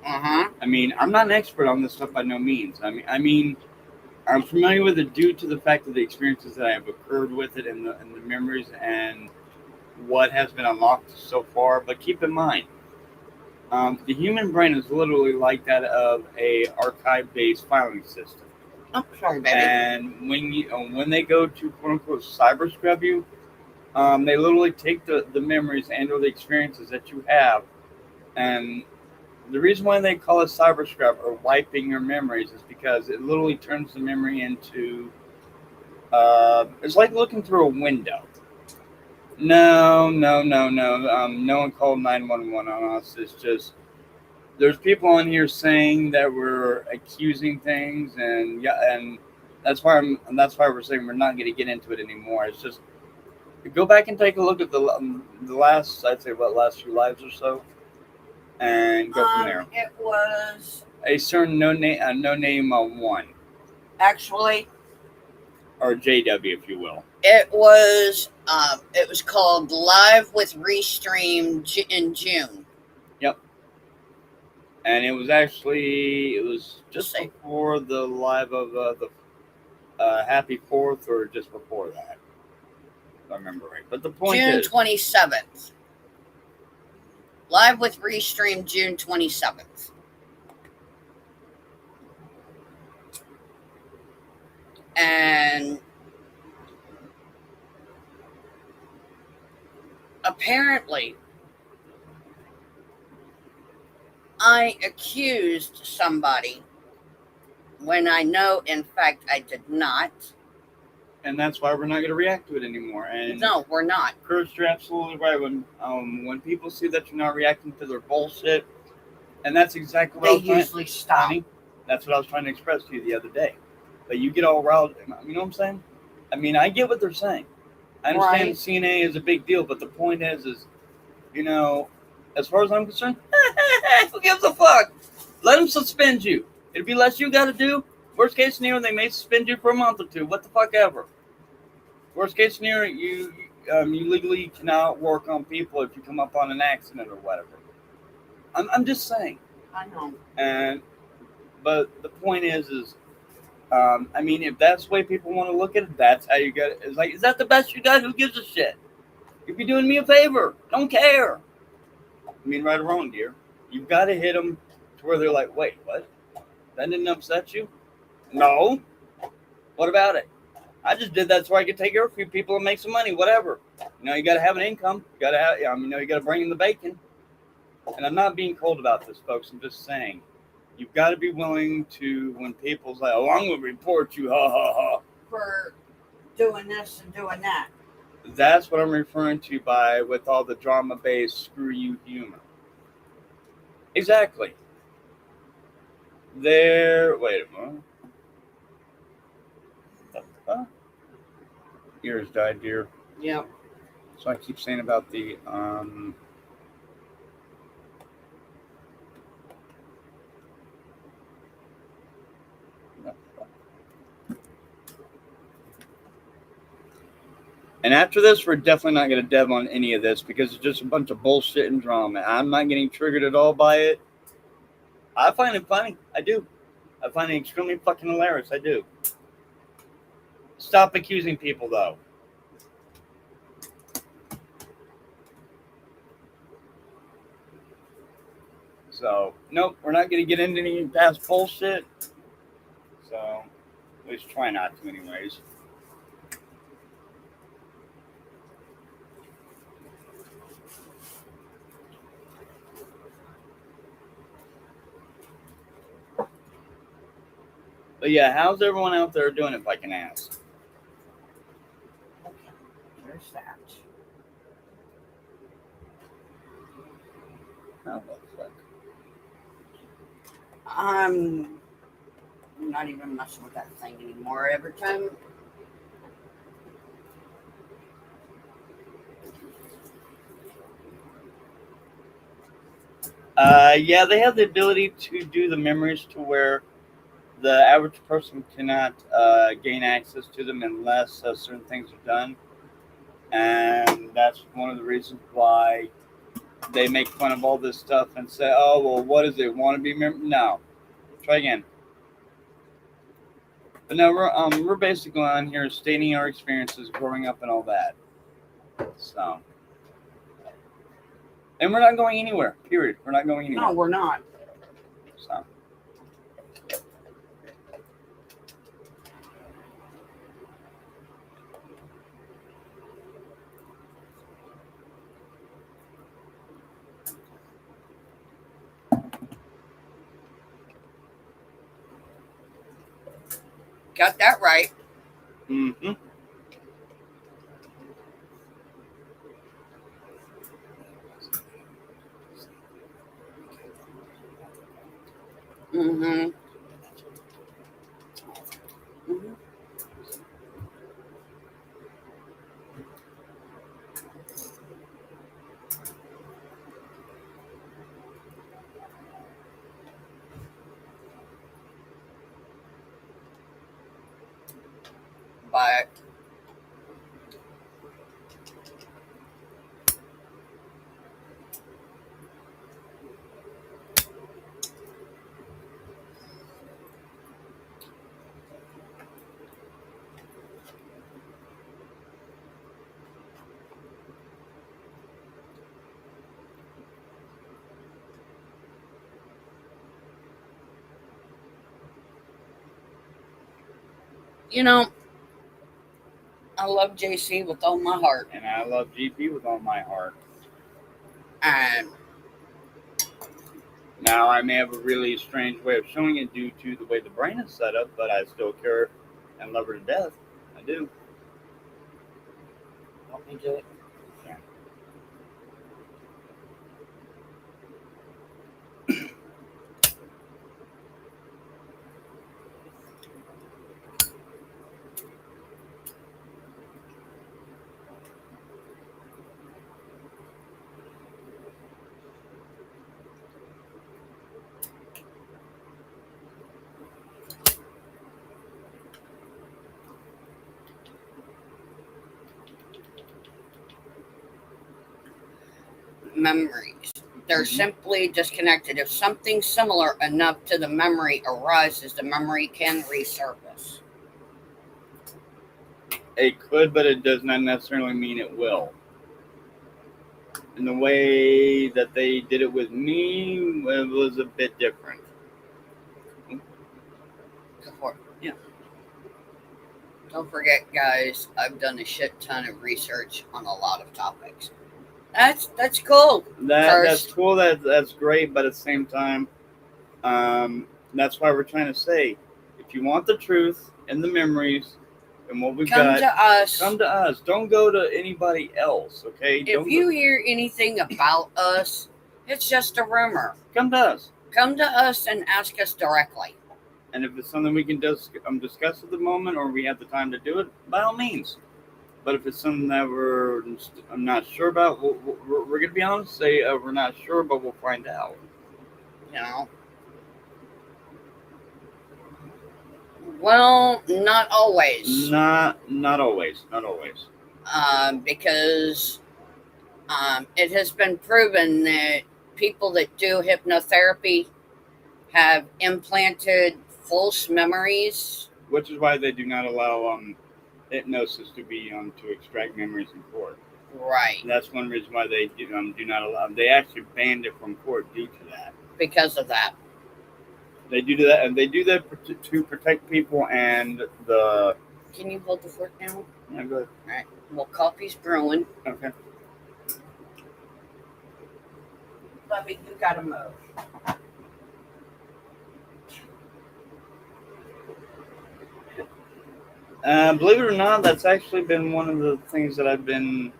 Uh-huh. I mean, I'm not an expert on this stuff by no means. I mean, I'm familiar with it due to the fact of the experiences that I have occurred with it and the memories and what has been unlocked so far. But keep in mind, the human brain is literally like that of a archive-based filing system. Oh, sorry, baby. And when they go to quote unquote cyber scrub you, they literally take the memories and or the experiences that you have, and the reason why they call it cyber scrub or wiping your memories is because it literally turns the memory into it's like looking through a window. No. No one called 911 on us. It's just there's people on here saying that we're accusing things, and that's why we're saying we're not going to get into it anymore. It's just go back and take a look at the last, I'd say, last few lives or so, and go from there. It was a certain no name one, actually, or JW, if you will. It was called Live with Restream in June. Yep. And it was just before the live of the Happy 4th, or just before that, if I remember right. But the point is June 27th. Live with Restream, June 27th. And apparently, I accused somebody when I know, in fact, I did not. And that's why we're not going to react to it anymore. And no, we're not. Kurt, you're absolutely right. When people see that you're not reacting to their bullshit, and that's exactly what they usually stop. That's what I was trying to express to you the other day. But you get all riled. You know what I'm saying? I mean, I get what they're saying. I understand right. CNA is a big deal, but the point is, as far as I'm concerned, who gives a fuck? Let them suspend you. It'd be less you got to do. Worst case scenario, they may suspend you for a month or two. What the fuck ever. Worst case scenario, you legally cannot work on people if you come up on an accident or whatever. I'm just saying. I know. But the point is, I mean, if that's the way people want to look at it, that's how you get it. It's like, is that the best you got? Who gives a shit? You'd be doing me a favor. Don't care. I mean, right or wrong, dear. You've got to hit them to where they're like, wait, what? That didn't upset you? No. What about it? I just did that so I could take care of a few people and make some money, whatever. You got to have an income. You got to have, you got to bring in the bacon. And I'm not being cold about this, folks. I'm just saying, you've got to be willing to, when people's like, oh, I'm going to report you, ha, ha, ha. For doing this and doing that. That's what I'm referring to with all the drama-based screw you humor. Exactly. Wait a moment. Yours died, dear. Yeah. So I keep saying about the And after this, we're definitely not going to dev on any of this because it's just a bunch of bullshit and drama. I'm not getting triggered at all by it. I find it funny. I do. I find it extremely fucking hilarious. I do. Stop accusing people, though. So, nope, we're not going to get into any past bullshit. So, at least try not to, anyways. But yeah, how's everyone out there doing, if I can ask? Okay, there's that. How the fuck? I'm not even messing with that thing anymore. Every time. Yeah, they have the ability to do the memories to where the average person cannot gain access to them unless certain things are done. And that's one of the reasons why they make fun of all this stuff and say, oh, well, what is it? Want to be remembered? No. Try again. But no, we're basically on here stating our experiences growing up and all that. So. And we're not going anywhere, period. We're not going anywhere. No, we're not. So. Got that right. Mm-hmm. Mm-hmm. Mm-hmm. But you know, I love JC with all my heart. And I love GP with all my heart. And now, I may have a really strange way of showing it due to the way the brain is set up, but I still care and love her to death. I do. help me do it. Yeah. Memories. They're simply disconnected. If something similar enough to the memory arises, the memory can resurface. It could, but it does not necessarily mean it will. And the way that they did it with me, it was a bit different. Go for it. Yeah. Don't forget, guys, I've done a shit ton of research on a lot of topics. That's cool. That's cool. That's great. But at the same time, that's why we're trying to say, if you want the truth and the memories and what we've got, come to us. Don't go to anybody else. Okay. If you hear anything about us, it's just a rumor. Come to us. Come to us and ask us directly. And if it's something we can discuss at the moment, or we have the time to do it, by all means. But if it's something that I'm not sure about, we're going to be honest, say we're not sure, but we'll find out. You know? Well, not always. Not always. Not always. because it has been proven that people that do hypnotherapy have implanted false memories. Which is why they do not allow hypnosis to be to extract memories in court. Right. And that's one reason why they do not allow. They actually banned it from court due to that. Because of that. They do that, and they do that to protect people and the. Can you hold the fork down? Yeah, go ahead. All right. Well, coffee's brewing. Okay. Bubby, you gotta move. Believe it or not, that's actually been one of the things that I've been.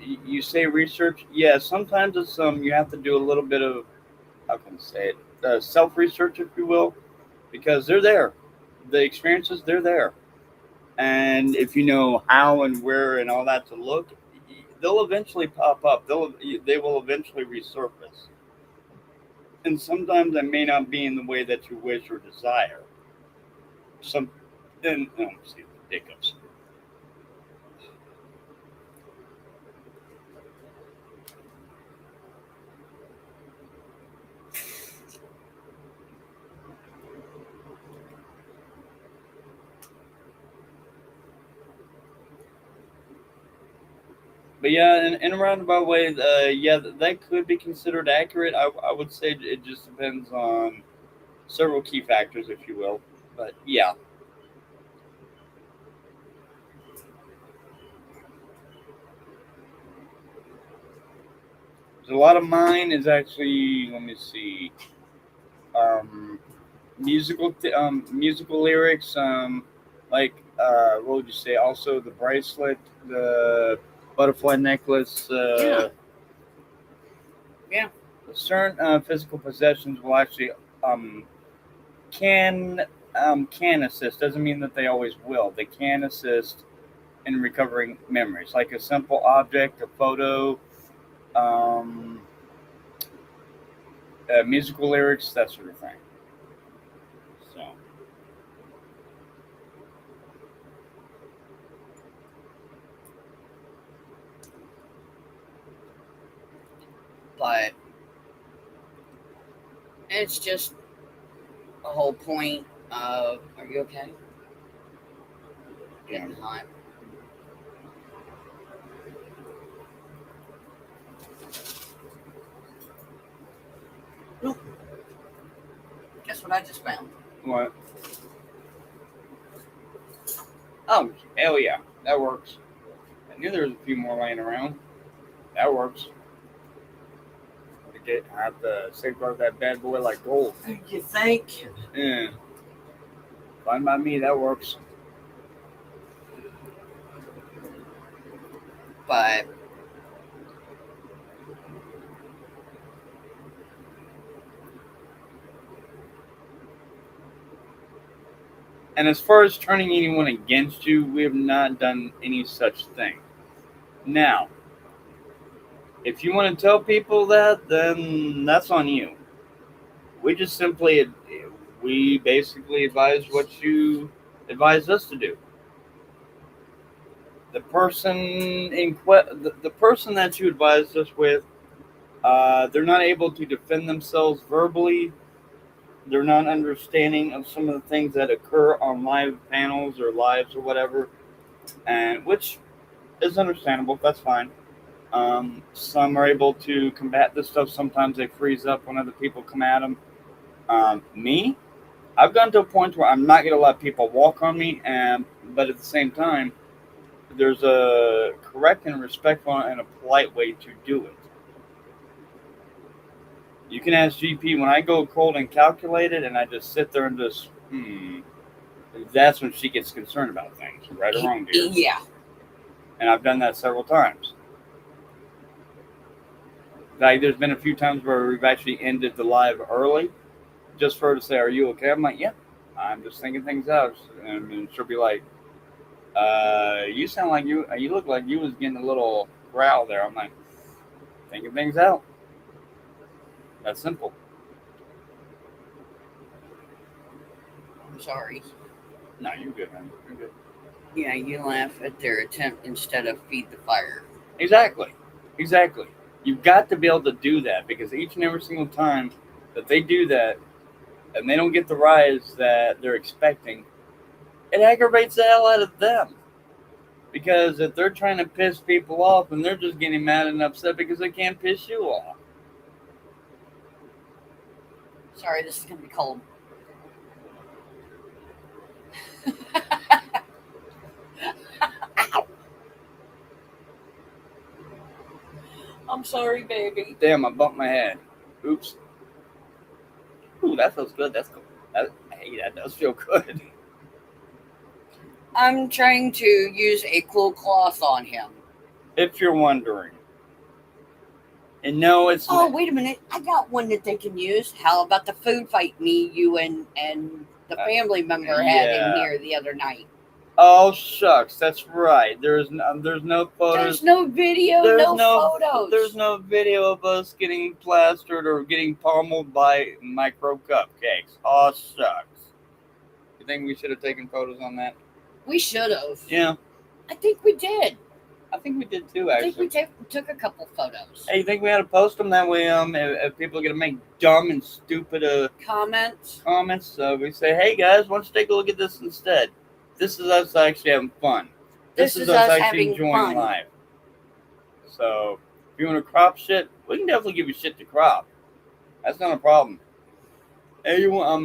You say research, yeah. Sometimes it's you have to do a little bit of, how can I say it, self research, if you will, because they're there. The experiences, they're there, and if you know how and where and all that to look, they'll eventually pop up. They will eventually resurface, and sometimes that may not be in the way that you wish or desire. See hiccups. But yeah, in a roundabout way, yeah, that could be considered accurate. I would say it just depends on several key factors, if you will. But yeah. A lot of mine is actually, let me see, musical lyrics, like what would you say? Also, the bracelet, the butterfly necklace. Yeah. Certain physical possessions will actually can assist. Doesn't mean that they always will. They can assist in recovering memories, like a simple object, a photo. Musical lyrics, that sort of thing. So, but it's just a whole point of, are you okay? Getting hot. Oop. Guess what I just found? what? Oh, hell yeah, that works. I knew there was a few more laying around. That works. I have to safeguard that bad boy like gold. You think? Yeah. Fine by me, that works. But and as far as turning anyone against you, we have not done any such thing. Now, if you want to tell people that, then that's on you. We just we basically advise what you advise us to do. The person the person that you advised us with, they're not able to defend themselves verbally. They're not understanding of some of the things that occur on live panels or lives or whatever, and which is understandable. That's fine. Some are able to combat this stuff. Sometimes they freeze up when other people come at them. Me, I've gotten to a point where I'm not going to let people walk on me, but at the same time, there's a correct and respectful and a polite way to do it. You can ask GP when I go cold and calculated, and I just sit there and just, that's when she gets concerned about things, right or wrong, dear. Yeah. And I've done that several times. Like, there's been a few times where we've actually ended the live early, just for her to say, "Are you okay?" I'm like, "Yeah, I'm just thinking things out." And she'll be like, "You sound like you look like you was getting a little growl there." I'm like, thinking things out. That's simple. I'm sorry. No, you're good, man. You're good. Yeah, you laugh at their attempt instead of feed the fire. Exactly. You've got to be able to do that because each and every single time that they do that and they don't get the rise that they're expecting, it aggravates the hell out of them. Because if they're trying to piss people off and they're just getting mad and upset because they can't piss you off. Sorry, this is going to be cold. I'm sorry, baby. Damn, I bumped my head. Oops. Ooh, that feels good. That's cool. Hey, that does feel good. I'm trying to use a cool cloth on him. If you're wondering. And no, it's... Oh, wait a minute. I got one that they can use. How about the food fight me, you, and the family member had in here the other night? Oh, shucks. That's right. There's no photos. There's no video, no photos. There's no video of us getting plastered or getting pummeled by micro cupcakes. Oh, shucks. You think we should have taken photos on that? We should have. Yeah. I think we did. I think we did too, actually. I think we took a couple photos. Hey, you think we had to post them that way? If people are gonna make dumb and stupid comments, we say, "Hey guys, why don't you take a look at this instead? This is us actually having fun. This is us actually enjoying life." So, if you want to crop shit, we can definitely give you shit to crop. That's not a problem. Hey, you want?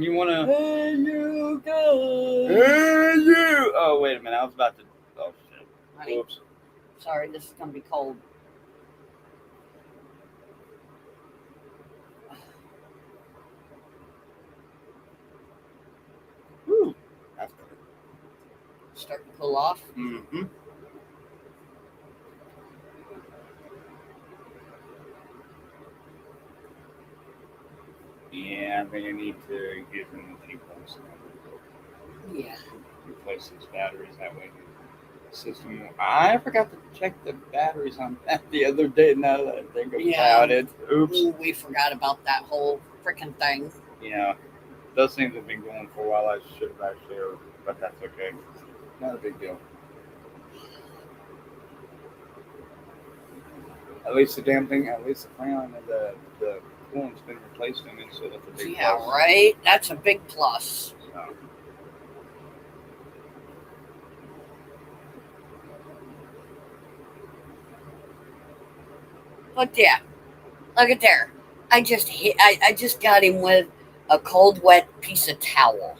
You wanna? Hey, you guys. Hey, you! Oh, wait a minute. I was about to. Oh shit. Honey, oops. Sorry, this is gonna be cold. Woo. That's good. Starting to cool off. Mm-hmm. Yeah, I think I need to give them a few bucks. Yeah. Replace these batteries that way. System. I forgot to check the batteries on that the other day. Now that I think about it, oops. Ooh, we forgot about that whole freaking thing. Yeah, those things have been going for a while. I should have actually, but that's okay. Not a big deal. At least the damn thing. At least the crayon and the coolant's been replaced in it, so that's a big yeah, plus. right. That's a big plus. So. But yeah, look at there. I just got him with a cold, wet piece of towel.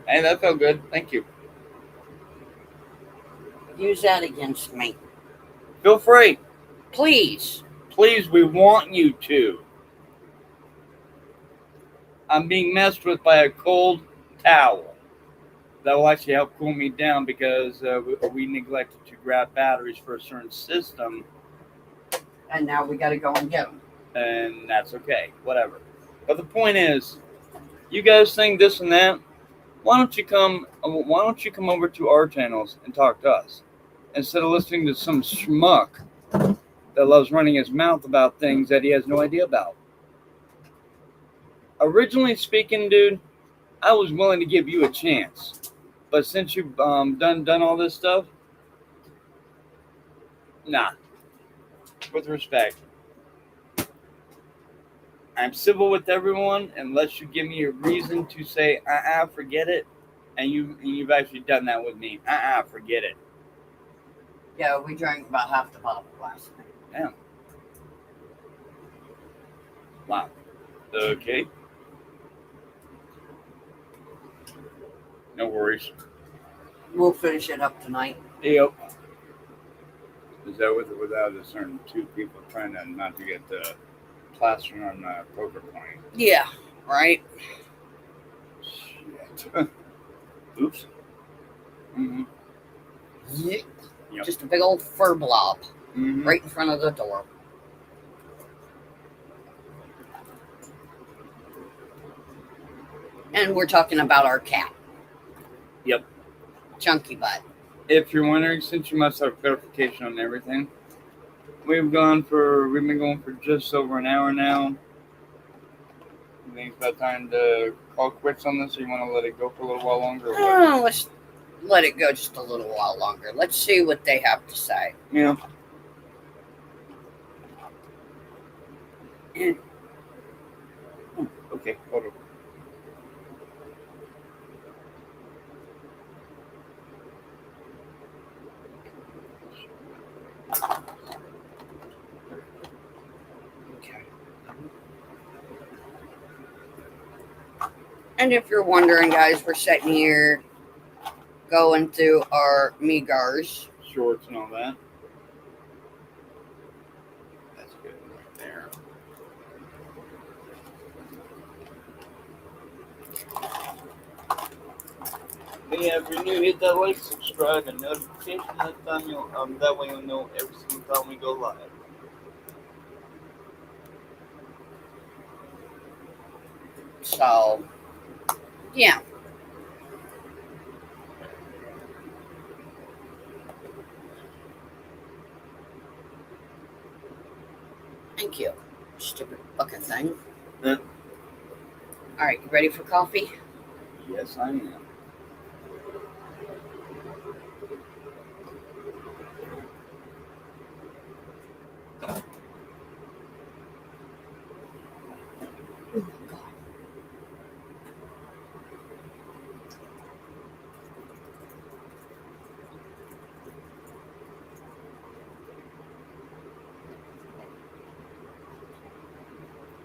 Hey, that felt good. Thank you. Use that against me. Feel free. Please. Please, we want you to. I'm being messed with by a cold towel. That will actually help cool me down because we neglected to grab batteries for a certain system. And now we got to go and get them. And that's okay. Whatever. But the point is, you guys think this and that. Why don't you come over to our channels and talk to us instead of listening to some schmuck that loves running his mouth about things that he has no idea about? Originally speaking, dude, I was willing to give you a chance. But since you've done all this stuff, nah. With respect, I'm civil with everyone unless you give me a reason to say, forget it. And you've actually done that with me. Forget it. Yeah, we drank about half the bottle last night. Yeah. Wow. Okay. No worries. We'll finish it up tonight. Yep. Is that with or without a certain two people trying to not to get the plaster on the poker point? Yeah, right. Shit. Oops. Mm-hmm. Yep. Yep. Just a big old fur blob Mm-hmm. right in front of the door. And we're talking about our cat. Yep. Chunky Butt. If you're wondering, since you must have clarification on everything, we've been going for just over an hour now. You think it's about time to call quits on this, or you want to let it go for a little while longer? Or what? Oh, let's let it go just a little while longer. Let's see what they have to say. Yeah. And Okay, hold on. okay. And if you're wondering, guys, we're sitting here going through our Megars. Shorts and all that. That's good right there. Yeah, if you're new, hit that like, subscribe, and notification that way you'll know every single time we go live. So, yeah. Thank you. Stupid fucking thing. Huh? All right, you ready for coffee? Yes, I am.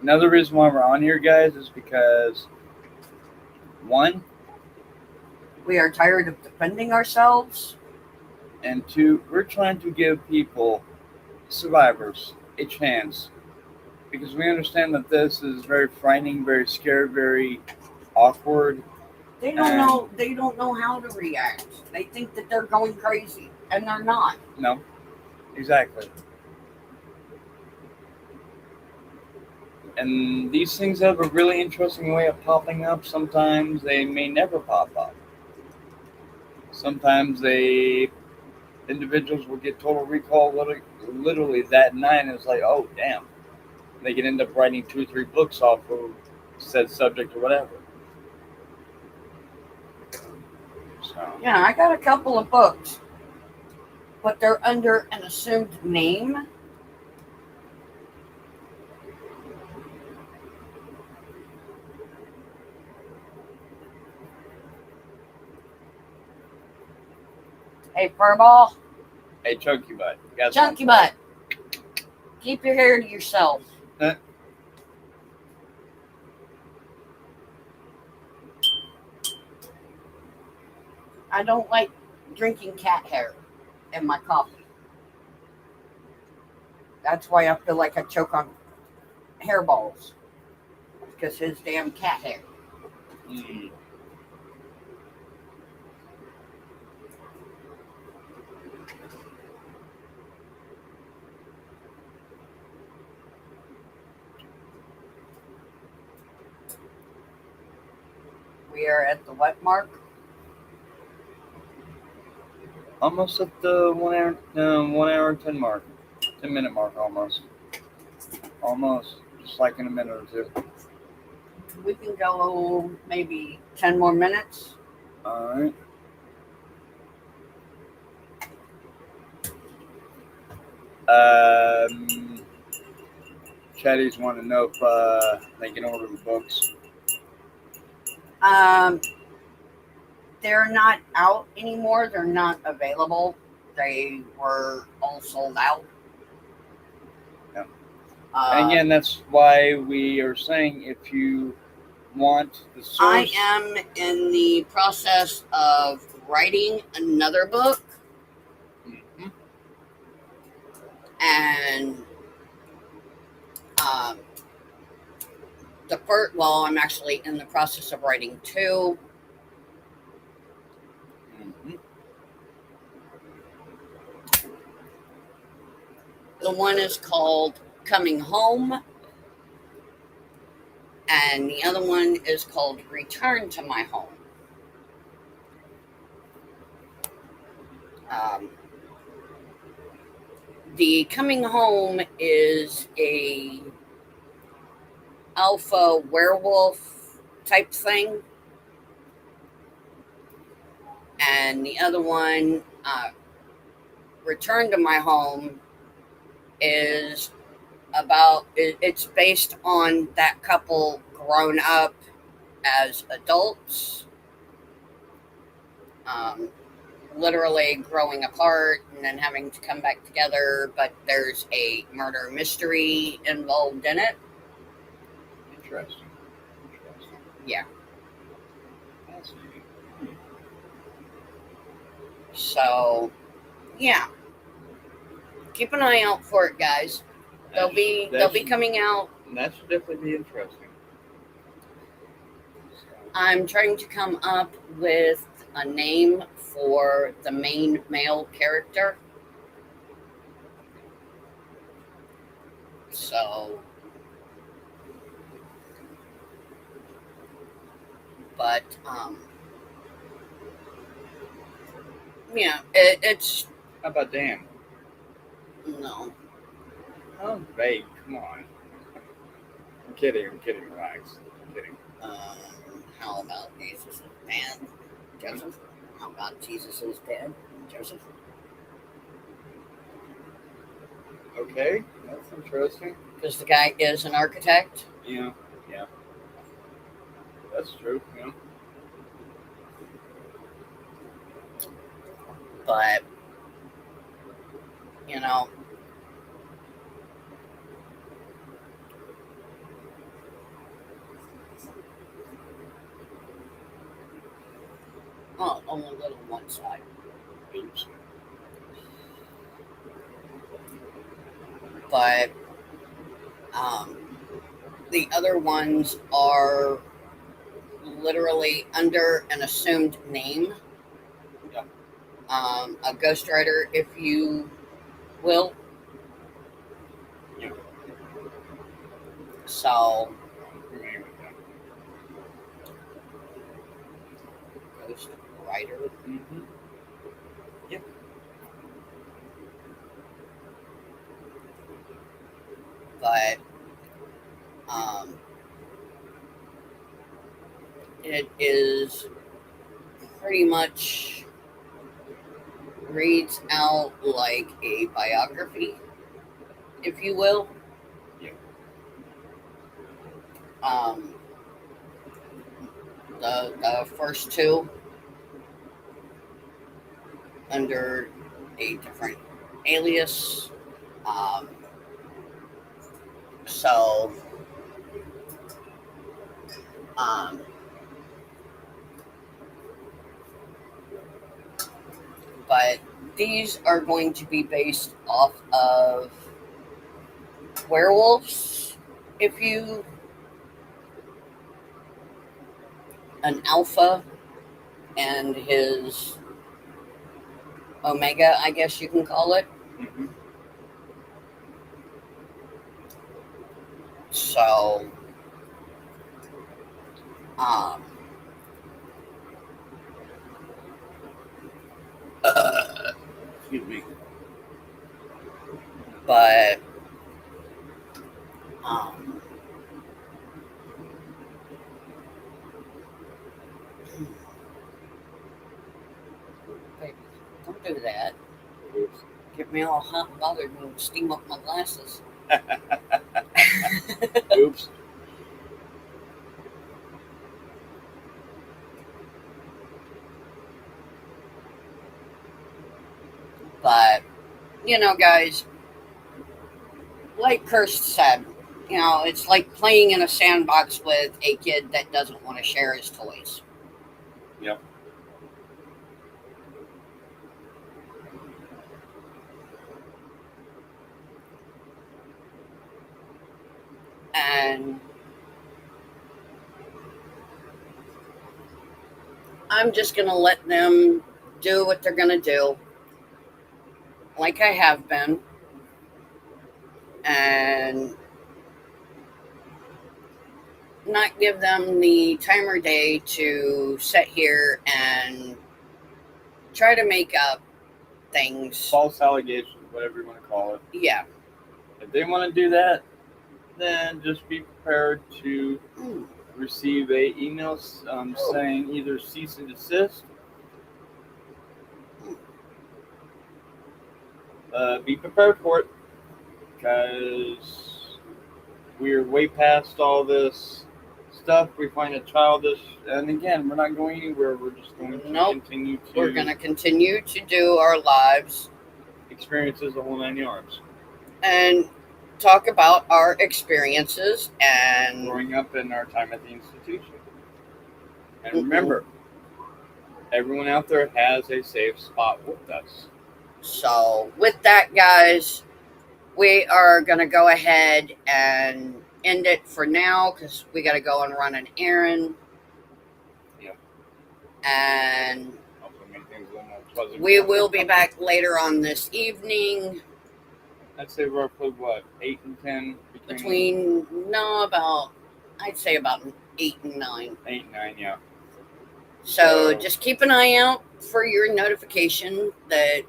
Another reason why we're on here, guys, is because one, We are tired of defending ourselves. and two, we're trying to give people, survivors, a chance. Because we understand that this is very frightening, very scary, very awkward. They don't know. They don't know how to react. They think that they're going crazy, and they're not. No, exactly. And these things have a really interesting way of popping up. Sometimes they may never pop up. Sometimes individuals will get total recall literally that night, and it's like, oh damn, they can end up writing 2 or 3 books off of said subject or whatever. So Yeah, I got a couple of books, but they're under an assumed name. Hey, Furball. hey, Chunky Butt, you got Chunky something? Butt. Keep your hair to yourself. Huh? I don't like drinking cat hair in my coffee. That's why I feel like I choke on hairballs. Because his damn cat hair. Mm. We are at the what mark? Almost at the 1 hour and 10 mark, 10-minute mark almost. Almost, just like in a minute or two. We can go maybe 10 more minutes. All right. Chatties want to know if they can order the books. They're not out anymore. They're not available. They were all sold out. Yeah. And again, that's why we are saying if you want the source. I am in the process of writing another book. Mm-hmm. And I'm actually in the process of writing 2. Mm-hmm. The one is called Coming Home, and the other one is called Return to My Home. The Coming Home is a alpha werewolf type thing. And the other one, Return to My Home, is it's based on that couple grown up as adults, literally growing apart and then having to come back together, but there's a murder mystery involved in it. Interesting. Yeah. Fascinating. So, yeah. Keep an eye out for it, guys. They'll be coming out. That should definitely be interesting. I'm trying to come up with a name for the main male character. So, but yeah, it's. How about Dan? No. Oh, vague. Come on. I'm kidding, relax. I'm kidding. How about Jesus is dead? Joseph? How about Jesus is dead? Joseph? Okay, that's interesting. Because the guy is an architect. Yeah. That's true, yeah. But, you know, only little one side. Oops. But the other ones are literally under an assumed name. Yeah. A ghostwriter, if you will. Yeah. So, ghostwriter. Mm-hmm. Yep. But it is pretty much reads out like a biography, if you will. Yeah. The first two under a different alias. So, but these are going to be based off of werewolves. If you an alpha and his omega, I guess you can call it. Mm-hmm. So, Excuse me. But baby, don't do that. Oops. Get me all hot and bothered and steam up my glasses. Oops. But, you know, guys, like Kirst said, you know, it's like playing in a sandbox with a kid that doesn't want to share his toys. Yep. And I'm just going to let them do what they're going to do, like I have been. And not give them the time or day to sit here and try to make up things. False allegations, whatever you want to call it. Yeah. If they want to do that, then just be prepared to receive a email saying either cease and desist. Be prepared for it, because we're way past all this stuff. We find it childish, and again, we're not going anywhere. We're just going to continue to. We're going to continue to do our lives, experiences, the whole 9 yards, and talk about our experiences and growing up in our time at the institution. And remember, everyone out there has a safe spot with us. So, with that, guys, we are going to go ahead and end it for now because we got to go and run an errand. Yep. And Hopefully make things a little more pleasant. we will be back later on this evening. I'd say roughly what, 8 and 10? I'd say about 8 and 9. 8 and 9, yeah. So just keep an eye out for your notification that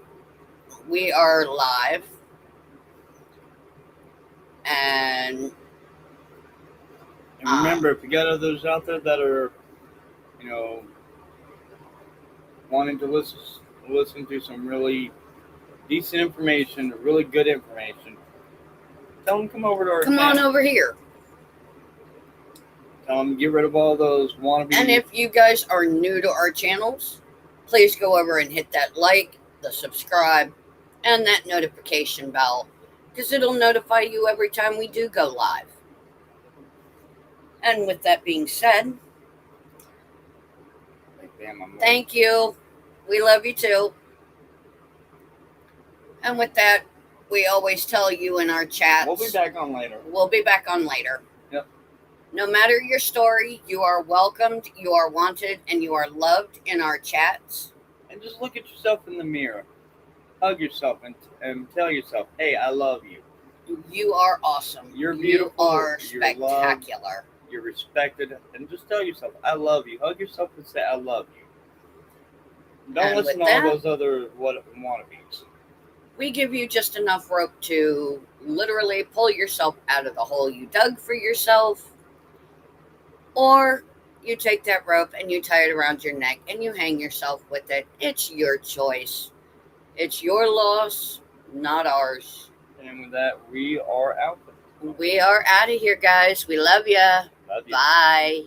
we are live. And remember, if you got others out there that are, wanting to listen to some really decent information, really good information, tell them come over to our channel. Come on over here. Tell them to get rid of all those wannabe. And if you guys are new to our channels, please go over and hit that like, the subscribe, and that notification bell, because it'll notify you every time we do go live. And with that being said, thank you. We love you too. And with that, we always tell you in our chats. We'll be back on later. Yep. No matter your story, you are welcomed, you are wanted, and you are loved in our chats. And just look at yourself in the mirror. Hug yourself and tell yourself, hey, I love you. You are awesome. You're beautiful. You are spectacular. Loved, you're respected. And just tell yourself, I love you. Hug yourself and say, I love you. Don't listen to all those other wannabes. We give you just enough rope to literally pull yourself out of the hole you dug for yourself. Or you take that rope and you tie it around your neck and you hang yourself with it. It's your choice. It's your loss, not ours. And with that, we are out. We are out of here, guys. We love ya. Love you. Bye.